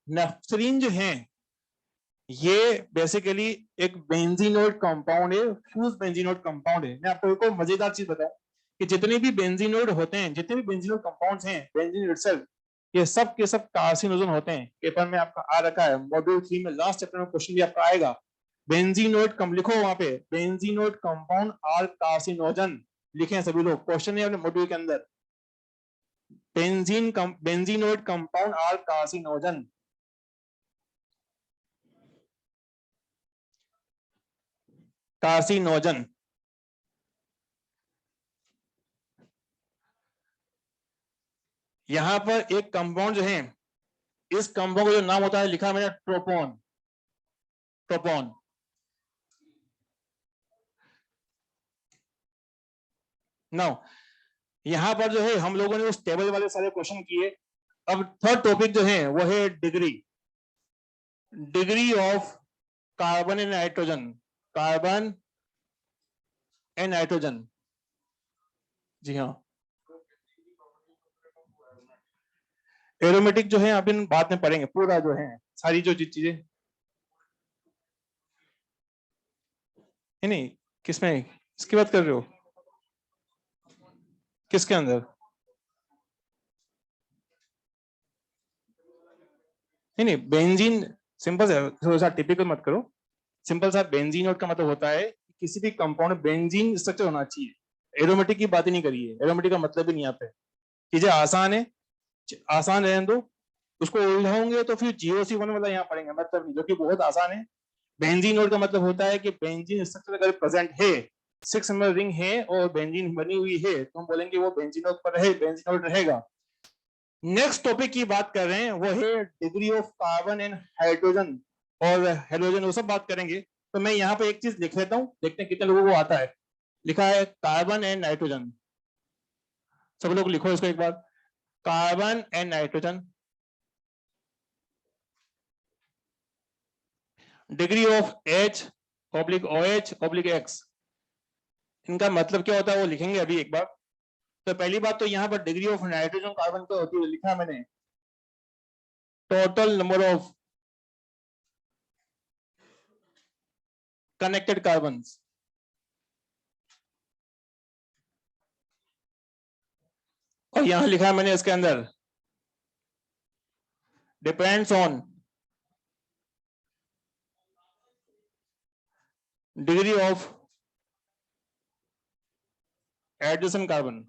नेफ्थलीन जो है ये बेसिकली एक बेंजीनोइड कंपाउंड है, फ्यूज बेंजीनोइड कंपाउंड है। मैं आपको एक और मजेदार चीज बताऊं कि जितने भी बेंजीनोइड होते हैं, जितने भी बेंजीनोइड कंपाउंड्स हैं, बेंजीन इटसेल्फ, ये सब के सब कार्सिनोजन होते हैं। पेपर में आपका आ रखा है, मॉड्यूल 3 में लास्ट चैप्टर में क्वेश्चन भी आपका आएगा। बेंजीनोइड कम लिखो वहां पे, बेंजीनोइड कंपाउंड आर कार्सिनोजन, लिखे हैं सभी लोग, क्वेश्चन है अपने मॉड्यूल के अंदर। Benzenoid compound are carcinogen. Carcinogen. यहां पर एक कंपाउंड जो है, इस कंपाउंड का जो नाम होता है, लिखा है मैंने ट्रोपोन। ट्रोपोन। नाउ यहां पर जो है हम लोगों ने उस टेबल वाले सारे क्वेश्चन किए। अब थर्ड टॉपिक जो है वो है degree, degree of carbon and nitrogen, carbon and nitrogen. जी हाँ, एरोमेटिक जो है अभी बाद में पढ़ेंगे, पूरा जो है सारी जो चीजें है नहीं। किसमें, इसकी बात कर रहे हो? किसके अंदर? नहीं नहीं, बेंजीन सिंपल है, थोड़ा सा टिपिकल मत करो। सिंपल सा बेंजीन नोट का मतलब होता है कि किसी भी कंपाउंड बेंजीन स्ट्रक्चर होना चाहिए। एरोमेटिक की बात ही नहीं करिए, एरोमेटिक का मतलब ही नहीं आता है। चीजें आसान है, आसान रहने दो। उसको उलझाओगे तो फिर GOC1 वाला यहाँ पढ़ेंगे, मतलब नहीं, जो कि बहुत आसान है। बेंजीन नोट का मतलब होता है कि बेंजीन स्ट्रक्चर अगर प्रेजेंट है, 6 मेंबर रिंग है और बेंजीन बनी हुई है, तो हम बोलेंगे वो बेंजीन नोट पर है, बेंजीन नोट रहेगा। नेक्स्ट टॉपिक की बात कर रहे हैं, वो है degree of carbon and hydrogen और हेलोजन, वो सब बात करेंगे। तो मैं यहाँ पे एक चीज लिख लेता हूँ, देखते हैं कितने लोगों को आता है। लिखा है कार्बन एंड नाइट्रोजन, सब लोग लिखो इसको एक बार। Carbon and nitrogen, degree of H/OH/X, इनका मतलब क्या होता है वो लिखेंगे अभी एक बार। तो पहली बात तो यहाँ पर डिग्री ऑफ नाइट्रोजन कार्बन क्या होती है, लिखा है मैंने, total number of connected carbon. और यहां लिखा है मैंने इसके अंदर depends on degree of adjacent carbon.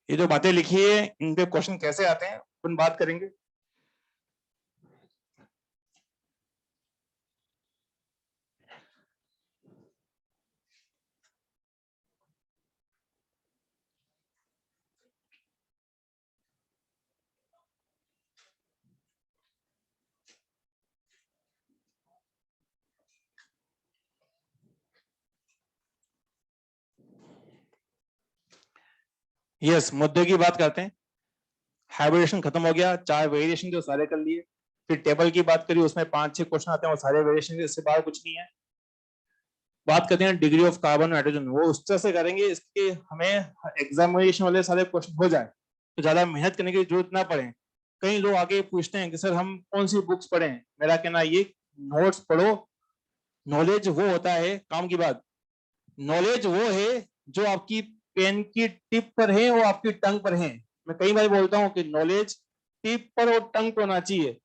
ये जो बातें लिखी है इन पे क्वेश्चन कैसे आते हैं अपन बात करेंगे। यस, मुद्दे की बात करते हैं। हाइब्रिडेशन खत्म हो गया, 4 वेरिएशन जो सारे कर लिए। फिर टेबल की बात करी, उसमें 5-6 क्वेश्चन आते हैं, वो सारे वेरिएशन, इससे बाहर कुछ नहीं है। बात करते हैं डिग्री ऑफ कार्बन नाइट्रोजन, वो उस तरह से करेंगे इसके हमें एग्जामिनेशन वाले सारे क्वेश्चन हो जाए, तो ज्यादा मेहनत करने की जरूरत ना पड़े। कई लोग आगे पूछते हैं कि सर हम कौन सी बुक्स पढ़ें, मेरा कहना ये, नोट्स पढ़ो। नॉलेज वो होता है, काम की बात, नॉलेज वो है जो आपकी पेन की टिप पर है, वो आपकी टंग पर है। मैं कई बार बोलता हूँ कि नॉलेज टिप पर और टंग पर होना चाहिए।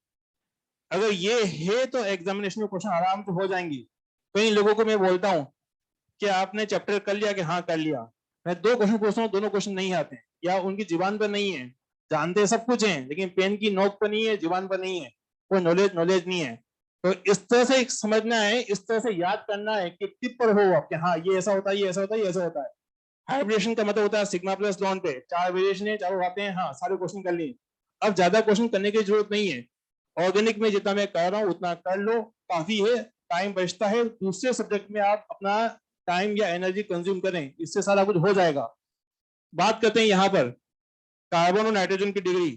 अगर ये है तो एग्जामिनेशन में क्वेश्चन आराम से हो जाएंगे। कई लोगों को मैं बोलता हूँ कि आपने चैप्टर कर लिया, कि हाँ कर लिया, मैं 2 क्वेश्चन पूछता हूँ, दोनों क्वेश्चन नहीं आते या उनकी जुबान पर नहीं है, जानते सब कुछ है लेकिन पेन की नोक पर नहीं है, जुबान पर नहीं है, कोई नॉलेज नॉलेज नहीं है। तो इस तरह से समझना है, इस तरह से याद करना है कि टिप पर हो आप, कि हाँ ये ऐसा होता है, ये ऐसा होता है, ये ऐसा होता है। हाइब्रिडेशन का मतलब होता है सिग्मा प्लस लॉन पे 4 वेरिएशन है, चारों आते हैं, हाँ सारे क्वेश्चन कर लिए। अब ज्यादा क्वेश्चन करने की जरूरत नहीं है, ऑर्गेनिक में जितना मैं कर रहा हूँ उतना कर लो, काफी है। टाइम बचता है, दूसरे सब्जेक्ट में आप अपना टाइम या एनर्जी कंज्यूम करें, इससे सारा कुछ हो जाएगा। बात करते हैं यहाँ पर कार्बन और नाइट्रोजन की डिग्री।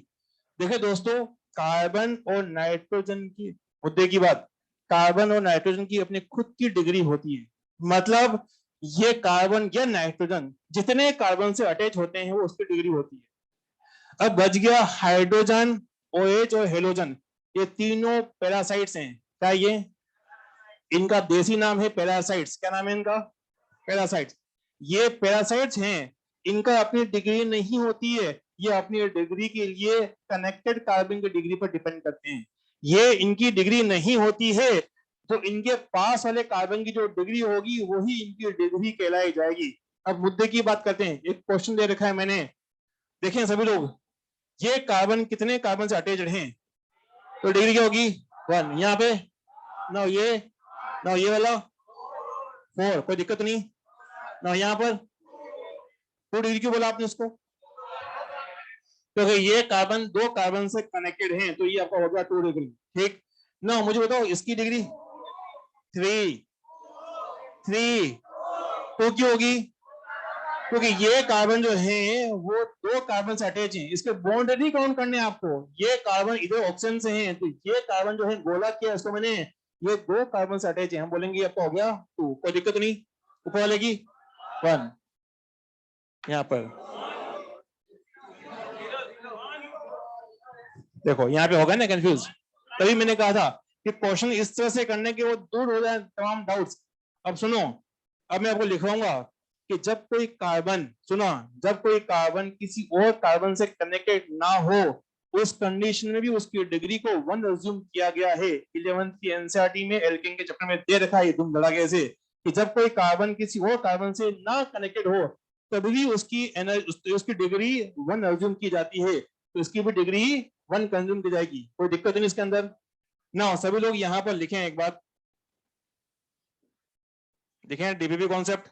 देखिए दोस्तों, कार्बन और नाइट्रोजन की, मुद्दे की बात, कार्बन और नाइट्रोजन की अपनी खुद की डिग्री होती है। मतलब ये कार्बन या नाइट्रोजन जितने कार्बन से अटैच होते हैं वो उसकी डिग्री होती है। अब बच गया हाइड्रोजन, OH और हेलोजन, ये तीनों पैरासाइट्स हैं। क्या ये, इनका देसी नाम है पैरासाइट्स। क्या नाम है इनका, पैरासाइट्स। ये पैरासाइट्स हैं, इनका अपनी डिग्री नहीं होती है, ये अपनी डिग्री के लिए कनेक्टेड कार्बन की डिग्री पर डिपेंड करते हैं। ये इनकी डिग्री नहीं होती है, तो इनके पास वाले कार्बन की जो डिग्री होगी वही इनकी डिग्री कहलाई जाएगी। अब मुद्दे की बात करते हैं, एक क्वेश्चन दे रखा है मैंने, देखें सभी लोग, ये कार्बन कितने कार्बन से अटैच्ड हैं, तो डिग्री क्या होगी, 1 यहाँ पे, ना ये वाला 4, कोई दिक्कत नहीं ना, यहाँ पर 2 डिग्री क्यों बोला आपने उसको, क्योंकि ये कार्बन 2 कार्बन से कनेक्टेड हैं, तो ये आपका हो गया 2 डिग्री। ठीक ना, मुझे बताओ इसकी डिग्री 3, 2 क्यों होगी, क्योंकि ये कार्बन जो है वो 2 कार्बन से अटैच हैं, इसके बॉन्ड नहीं काउंट करने आपको, ये कार्बन इधर ऑक्सीजन से हैं, तो ये कार्बन जो है गोला किया इसको मैंने, ये 2 कार्बन से अटैच है, हम बोलेंगे आपका हो गया 2, कोई दिक्कत नहीं। ऊपर वाले की 1 यहाँ पर, देखो यहाँ पे होगा ना कंफ्यूज, तभी मैंने कहा था कि क्वेश्चन इस तरह से करने के वो दूर हो जाए तमाम डाउट्स। अब सुनो, अब मैं आपको लिखवाऊंगा कि जब कोई कार्बन, सुनो, जब कोई कार्बन किसी और कार्बन से कनेक्टेड ना हो, उस कंडीशन में भी उसकी डिग्री को 1 अज्यूम किया गया है। 11th की एनसीईआरटी में एल्केन के चैप्टर में दे रखा है धूम धड़ाके से कि जब कोई कार्बन किसी और कार्बन से ना कनेक्टेड हो तभी भी उसकी एनर्जी, उसकी डिग्री 1 अज्यूम की जाती है, तो इसकी भी डिग्री 1 कंज्यूम की जाएगी। कोई दिक्कत नहीं इसके अंदर ना। सभी लोग यहां पर लिखें एक बात, लिखें डीपीपी कॉन्सेप्ट,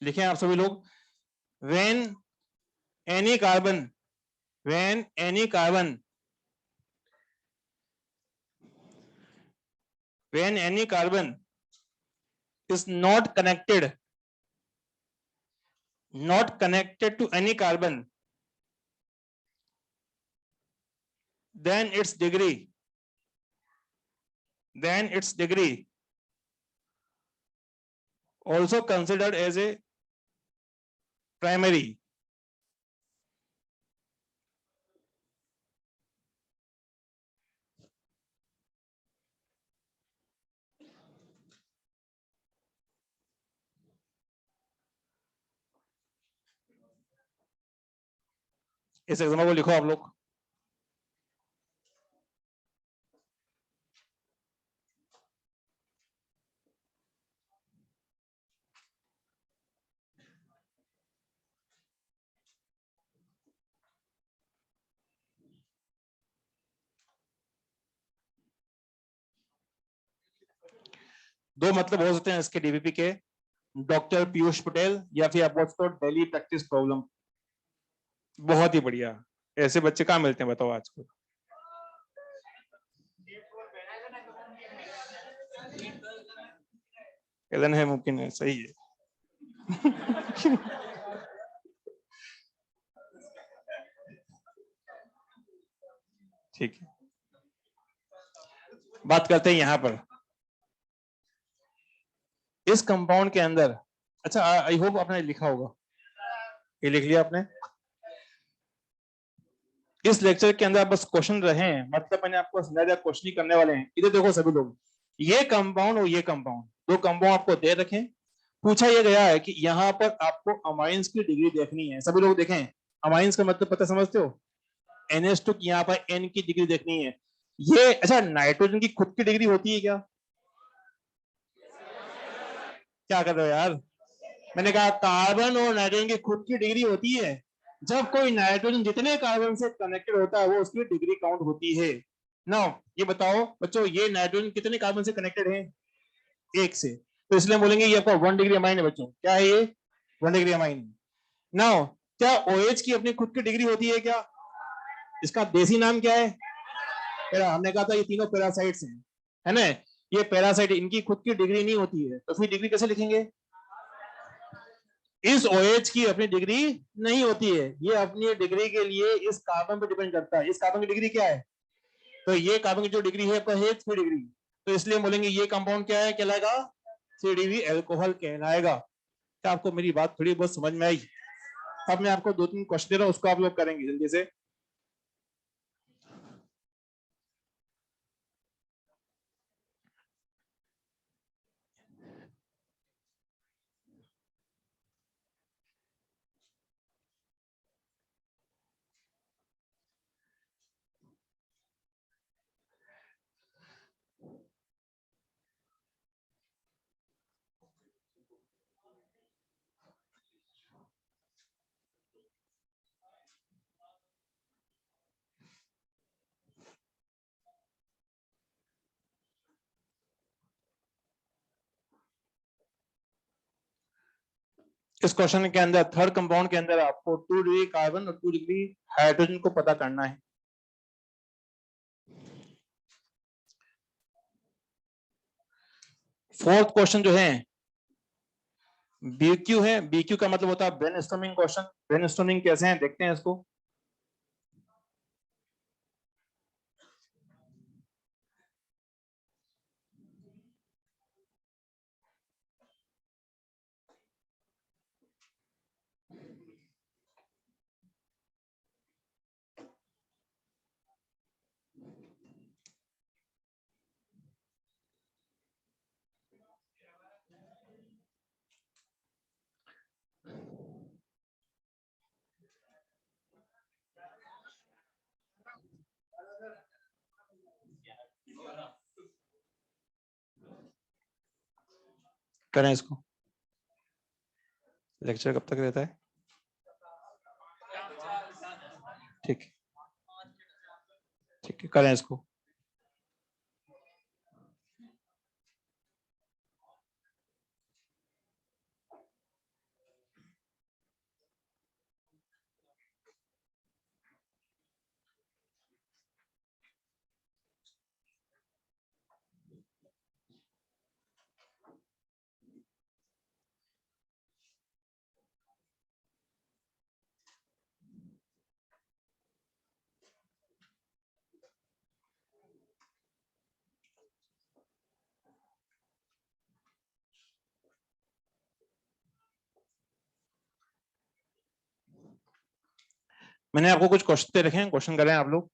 लिखें आप सभी लोग। When any carbon, when any carbon, when any carbon is not connected to any carbon, then its degree also considered as a primary. इस एग्जाम्पल को लिखो आप लोग। दो मतलब हो सकते हैं इसके डीबीपी के, डॉक्टर पीयूष पटेल या फिर आप उसको डेली प्रैक्टिस प्रॉब्लम। बहुत ही बढ़िया, ऐसे बच्चे कहाँ मिलते हैं बताओ आजकल। एलन है, मुमकिन है, सही है। ठीक है, बात करते हैं यहां पर इस कंपाउंड के अंदर। अच्छा, आई होप आपने लिखा होगा, ये लिख लिया आपने। इस लेक्चर के अंदर बस क्वेश्चन रहे, मतलब मैंने आपको समझाया क्वेश्चन ही करने वाले हैं। इधर देखो सभी लोग, ये कंपाउंड और ये कंपाउंड, दो कंपाउंड आपको दे रखे, पूछा यह गया है कि यहाँ पर आपको अमाइंस की डिग्री देखनी है। सभी लोग देखें, अमाइंस का मतलब पता समझते हो, NH2 की यहाँ पर N की डिग्री देखनी है। ये अच्छा, नाइट्रोजन की खुद की डिग्री होती है क्या? क्या कर रहे हो यार? मैंने कहा कार्बन और नाइट्रोजन की खुद की डिग्री होती है। जब कोई नाइट्रोजन जितने कार्बन से कनेक्टेड होता है वो उसकी डिग्री काउंट होती है। नाउ ये बताओ बच्चों, ये नाइट्रोजन कितने कार्बन से कनेक्टेड है? एक से, तो इसलिए बोलेंगे ये आपका 1 डिग्री अमाइन है। बच्चों क्या है ये? 1 डिग्री अमाइन। नाउ क्या OH की अपनी खुद की डिग्री होती है क्या? इसका देसी नाम क्या है? हमने कहा था ये तीनों पैरासाइट्स हैं, है ना? ये पैरासाइट, इनकी खुद की डिग्री नहीं होती है, तो फिर डिग्री कैसे लिखेंगे? इस OH की अपनी डिग्री नहीं होती है, ये अपनी डिग्री के लिए इस कार्बन पर डिपेंड करता है। इस कार्बन की डिग्री क्या है? तो ये कार्बन की जो डिग्री है आपका है 3 डिग्री, तो इसलिए बोलेंगे ये कंपाउंड क्या है, कहलाएगा 3 डिग्री एल्कोहल कहलाएगा। क्या आपको मेरी बात थोड़ी बहुत समझ में आई? अब मैं आपको 2-3 क्वेश्चन दे रहा हूं, उसको आप लोग करेंगे जल्दी से। इस क्वेश्चन के अंदर थर्ड कंपाउंड के अंदर आपको 2 डिग्री कार्बन और 2 डिग्री हाइड्रोजन को पता करना है। फोर्थ क्वेश्चन जो है BQ है। BQ का मतलब होता है ब्रेनस्टॉर्मिंग क्वेश्चन। ब्रेनस्टॉर्मिंग कैसे हैं देखते हैं इसको। करें इसको। लेक्चर कब तक रहता है? ठीक है, ठीक है, करें इसको। मैंने आपको कुछ क्वेश्चन दे रखे हैं, क्वेश्चन करें आप लोग।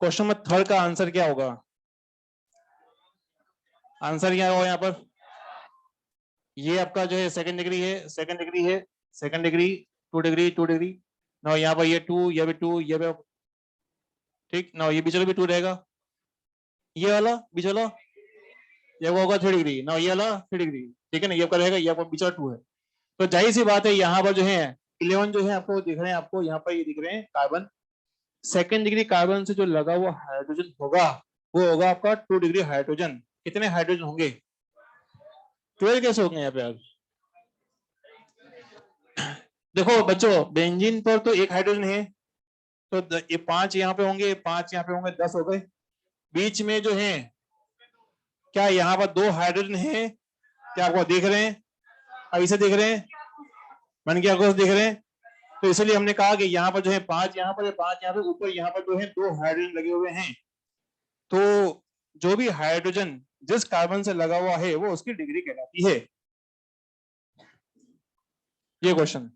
क्वेश्चन में थर्ड का आंसर क्या होगा? आंसर क्या होगा यहाँ पर? ये आपका जो है सेकंड डिग्री है, सेकंड डिग्री है, सेकंड डिग्री, 2 डिग्री, 2 डिग्री। ना यहाँ पर ये 2, ये भी 2, ये भी, ठीक ना, ये बीच वाला भी 2 रहेगा, ये वाला बीच वाला ये होगा 3 डिग्री ना, ये वाला 3 डिग्री, ठीक है ना, ये आपका रहेगा, ये आपका बीच वाला 2 है। तो जाहिर सी बात है यहाँ पर जो है 11 जो है आपको दिख रहे हैं, आपको यहाँ पर ये दिख रहे हैं कार्बन। सेकंड डिग्री कार्बन से जो लगा हुआ हाइड्रोजन होगा वो होगा आपका 2 डिग्री हाइड्रोजन। कितने हाइड्रोजन होंगे? 12 कैसे होंगे यहाँ पे यार? देखो बच्चों, बेंजीन पर तो एक हाइड्रोजन है, तो ये 5 यहाँ पे होंगे, 5 यहाँ पे होंगे, 10 हो गए। बीच में जो है क्या यहाँ पर 2 हाइड्रोजन है? क्या आपको दिख रहे हैं? अब इसे देख रहे हैं, मन क्या आपको देख रहे हैं? तो इसलिए हमने कहा कि यहाँ पर जो है 5 यहाँ पर, 5 यहाँ पे, ऊपर यहाँ पर जो है 2 हाइड्रोजन लगे हुए हैं। तो जो भी हाइड्रोजन जिस कार्बन से लगा हुआ है वो उसकी डिग्री कहलाती है। ये क्वेश्चन।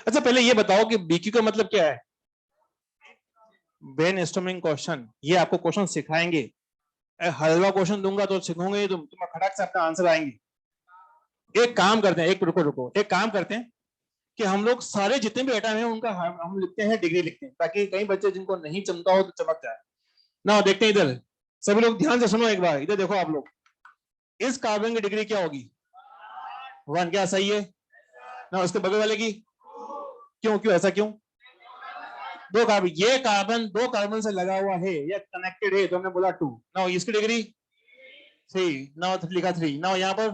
अच्छा पहले ये बताओ कि बीक्यू का मतलब क्या है? Brainstorming question. ये आपको क्वेश्चन सिखाएंगे। हलवा क्वेश्चन दूंगा तो सीखोगे तुम खड़क से अपना आंसर आएंगे। एक काम करते हैं, एक रुको रुको, एक काम करते हैं कि हम लोग सारे जितने भी एटम हैं उनका हम लिखते हैं, डिग्री लिखते हैं, ताकि कई बच्चे जिनको नहीं चमका हो तो चमक जाए ना। देखते हैं इधर, सभी लोग ध्यान से सुनो एक बार, इधर देखो आप लोग। इस कार्बन की डिग्री क्या होगी? 1, क्या सही है ना? उसके बगल वाले की क्यों, क्यों ऐसा क्यों? 2 कार्बन, ये कार्बन 2 कार्बन से लगा हुआ है, ये कनेक्टेड है, तो हमने बोला 2 ना। इसकी डिग्री 3 ना, लिखा 3 ना, यहाँ पर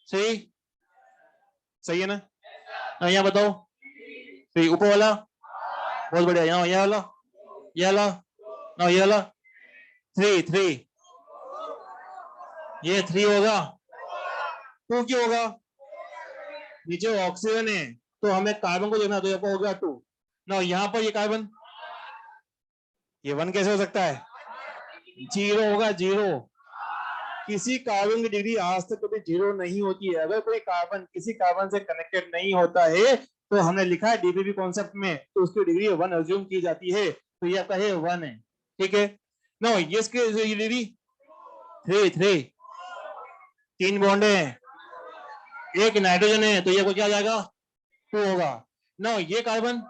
सही, सही है ना? यहाँ बताओ, सही, ऊपर वाला बहुत बढ़िया, यहाँ ये वाला, ये वाला ना, ये वाला 3 3, ये 3 होगा, 2 क्यों होगा? नीचे ऑक्सीजन है तो हमें कार्बन को देखना, तो ये हो गया 2 ना। यहाँ पर ये कार्बन, ये 1 कैसे हो सकता है? 0 होगा, 0। किसी कार्बन की डिग्री आज तक कभी 0 नहीं होती है। अगर कोई कार्बन किसी कार्बन से कनेक्टेड नहीं होता है तो हमने लिखा है डीपीपी कॉन्सेप्ट में, तो उसकी डिग्री 1 अज्यूम की जाती है, तो ये आपका है 1 है, ठीक है ना। ये इसके डिग्री 3 3, 3 बॉन्ड है, एक नाइट्रोजन है, तो ये क्या आ जाएगा? 2 होगा ना। ये कार्बन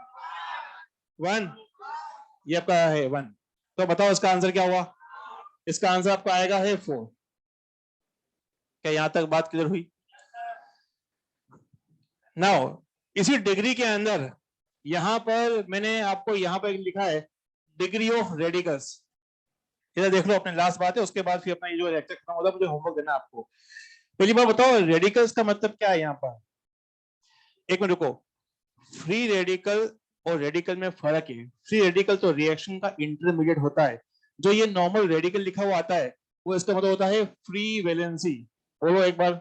1, ये आपका है 1। तो बताओ इसका आंसर क्या हुआ? इसका आंसर आपका आएगा है 4। क्या यहां तक बात क्लियर हुई? नाउ इसी डिग्री के अंदर यहां पर मैंने आपको यहां पर लिखा है डिग्री ऑफ रेडिकल्स। इधर देख लो, अपने लास्ट बात है, उसके बाद फिर अपना ये जो लेक्चर खत्म होगा, मुझे होमवर्क देना आपको। पहली बार बताओ रेडिकल्स का मतलब क्या है यहाँ पर? एक मिनट रुको, फ्री रेडिकल और रेडिकल में फर्क है। फ्री रेडिकल तो रिएक्शन का इंटरमीडिएट होता है, जो ये नॉर्मल रेडिकल लिखा हुआ आता है वो इसका मतलब होता है फ्री वैलेंसी। बोलो एक बार।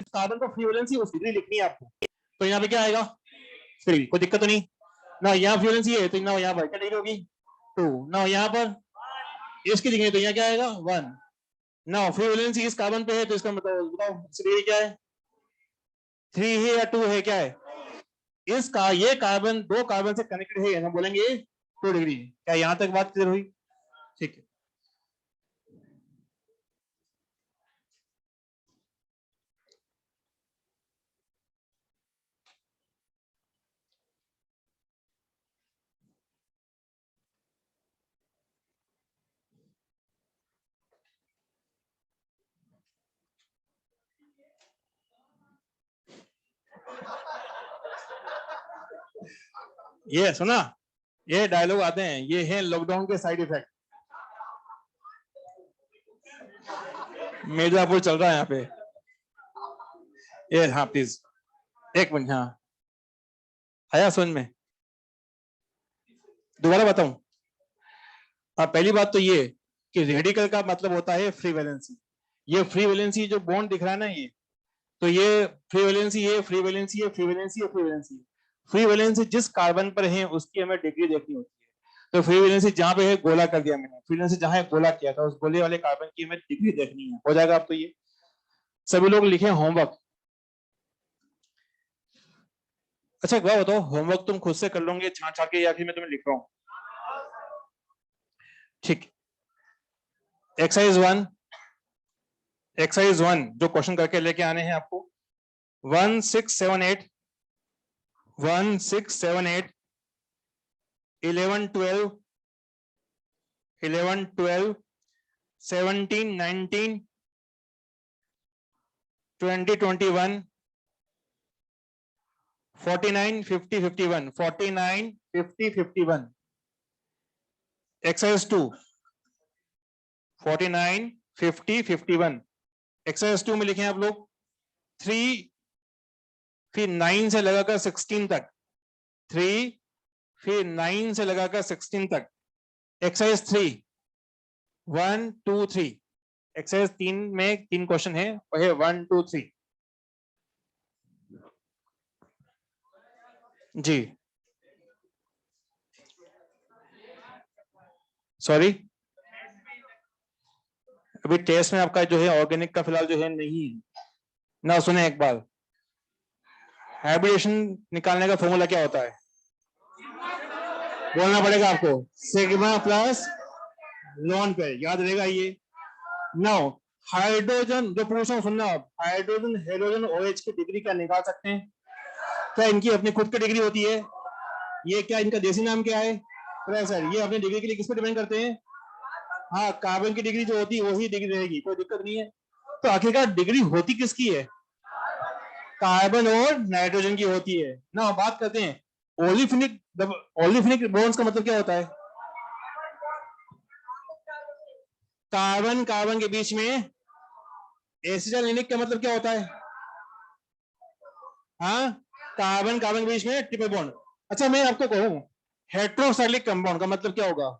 कार्बन को फ्री वैलेंसी उस डिग्री लिखनी है आपको, तो यहाँ पे क्या आएगा? फ्री, कोई दिक्कत तो नहीं ना। यहाँ फ्री वैलेंसी है तो यहाँ पर क्या डिग्री होगी? 2 ना। यहाँ पर इसकी डिग्री तो यहाँ क्या आएगा? 1 ना। फ्री वैलेंसी इस कार्बन पे है तो इसका मतलब बताओ इसकी डिग्री क्या है? 3 है या 2 है? क्या है इसका? ये कार्बन 2 कार्बन से कनेक्टेड है, हम बोलेंगे 2 डिग्री। क्या यहाँ तक बात क्लियर हुई? ठीक है। ये सुना, ये डायलॉग आते हैं, ये है लॉकडाउन के साइड इफेक्ट। मिर्जापुर चल रहा है यहाँ पे। ये हाँ प्लीज, एक मिनट। हाँ आया समझ में? दोबारा बताऊं? पहली बात तो ये कि रेडिकल का मतलब होता है फ्री वैलेंसी। ये फ्री वैलेंसी जो बॉन्ड दिख रहा है ना, ये तो ये फ्री वैलेंसी, ये फ्री वैलेंसी, ये फ्री वैलेंसी, ये फ्री वैलेंसी। फ्री वैलेंसी जिस कार्बन पर है उसकी हमें डिग्री देखनी होती है। तो फ्री वैलेंसी जहां पे है गोला कर दिया मैंने, फ्री वैलेंसी जहां गोला किया था उस गोले वाले कार्बन की हमें डिग्री देखनी है। हो जाएगा आपको ये? सभी लोग लिखे होमवर्क। अच्छा एक बात बताओ, होमवर्क तुम खुद से कर लोगे छाट छाट के, या फिर मैं तुम्हें लिख रहा हूँ? ठीक। एक्सरसाइज 1, एक्सरसाइज 1 जो क्वेश्चन करके लेके आने हैं आपको, 1678, 1678, 11 12, 11 12, 17 19, 20 21, 49 50 51, 49 50 51। एक्सरसाइज 2, 49 50 51। एक्सरसाइज 2 में लिखे आप लोग 3, फिर 9 से लगाकर 16 तक, 3, फिर 9 से लगाकर 16 तक। एक्सरसाइज 3, 1 2 3। एक्सरसाइज 3 में 3 क्वेश्चन है, वह 1 2 3 जी। सॉरी, अभी टेस्ट में आपका जो है ऑर्गेनिक का फिलहाल जो है नहीं ना। सुने एक बार, हाइब्रिडेशन निकालने का फॉर्मूला क्या होता है? बोलना पड़ेगा आपको, सिग्मा प्लस लॉन पे, याद रहेगा ये। नाउ हाइड्रोजन जो पूछ रहा हूं सुनना आप, हाइड्रोजन हेलोजन ओएच की डिग्री क्या निकाल सकते हैं? क्या इनकी अपनी खुद की डिग्री होती है? ये क्या इनका देसी नाम क्या है? प्रेशर। ये अपनी डिग्री के लिए किस पर डिपेंड करते हैं? हाँ, कार्बन की डिग्री जो होती है वही डिग्री रहेगी, कोई दिक्कत नहीं है। तो आखिरकार डिग्री होती किसकी है? कार्बन और नाइट्रोजन की होती है ना। बात करते हैं ओलिफिनिक, ओलिफिनिक बॉन्ड्स का मतलब क्या होता है? कार्बन कार्बन के बीच में एसिटाइलिक का मतलब क्या होता है? हाँ, कार्बन कार्बन के बीच में ट्रिपल बॉन्ड। अच्छा मैं आपको कहूं, हेट्रोसाइक्लिक कंपाउंड का मतलब क्या होगा?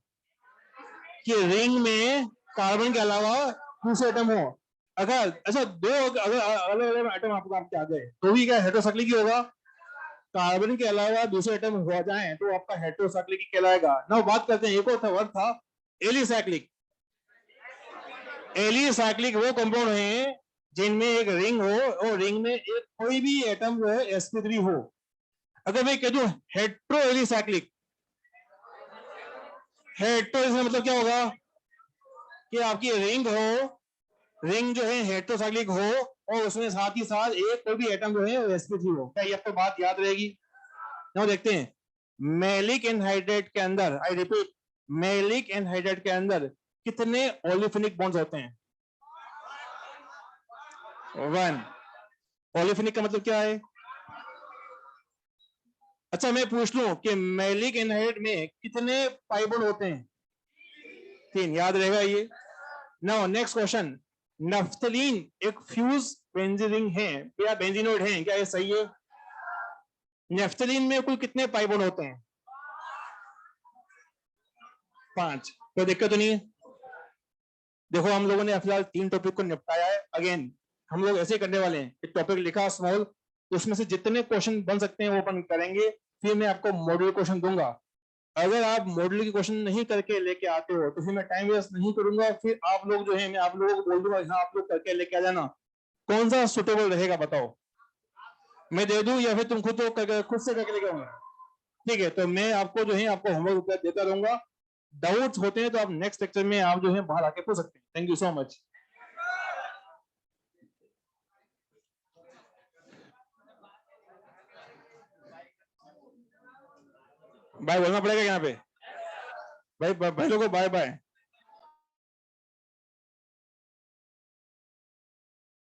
कि रिंग में कार्बन के अलावा दूसरे एटम हो। अगर अच्छा दो अगर अलग अलग एटम आपको आपके आ गए तो भी क्या हेट्रोसाइक्लिक ही होगा? कार्बन के अलावा दूसरे एटम हो जाए तो आपका हेट्रोसाइक्लिक ही कहलाएगा ना। बात करते हैं, एक और वर्ड था एलिसाइक्लिक। एलिसाइक्लिक वो कंपाउंड है जिनमें एक रिंग हो और रिंग में एक कोई भी एटम जो है sp3 हो। अगर मैं कह दूं हेट्रो एलिसाइक्लिक, हेट्रो इसका मतलब क्या होगा? कि आपकी रिंग हो, रिंग जो है हेट्रोसाइक्लिक हो और उसमें साथ ही साथ एक कोई भी एटम जो है sp3 हो। क्या ये आपको बात याद रहेगी? now देखते हैं, मैलिक एनहाइड्रेट के अंदर, आई रिपीट, मैलिक एनहाइड्रेट के अंदर कितने ओलिफिनिक बॉन्ड्स होते हैं? 1। ओलिफिनिक का मतलब क्या है? अच्छा मैं पूछ लूं कि मैलिक एनहाइड्रेट में कितने पाई बॉन्ड होते हैं? 3, याद रहेगा ये। नाउ नेक्स्ट क्वेश्चन, नफ्थलीन एक फ्यूज बेंजीन रिंग है या बेंजीनोइड है, क्या ये सही है? नफ्थलीन में कुल कितने पाई बॉन्ड होते हैं? 5। कोई दिक्कत तो नहीं है? देखो हम लोगों ने फिलहाल 3 टॉपिक को निपटाया है। अगेन हम लोग ऐसे करने वाले हैं, एक टॉपिक लिखा स्मॉल, उसमें से जितने क्वेश्चन बन सकते हैं वो अपन करेंगे। फिर मैं आपको मॉड्यूल क्वेश्चन दूंगा। अगर आप मॉड्यूल के क्वेश्चन नहीं करके लेके आते हो तो फिर मैं टाइम वेस्ट नहीं करूंगा। फिर आप लोग जो है मैं आप लोगों को बोल दूंगा हाँ आप लोग करके लेके आ जाना। कौन सा सुटेबल रहेगा बताओ? मैं दे दूं या फिर तुम खुद से करके लेके आऊंगा? ठीक है, तो मैं आपको जो है आपको होमवर्क देता रहूंगा। डाउट्स होते हैं तो आप नेक्स्ट लेक्चर में आप जो है बाहर आके पूछ सकते हैं। Thank you so much. Bye बोलना पड़ेगा यहाँ पे भाई, भाई लोगों बाय बाय।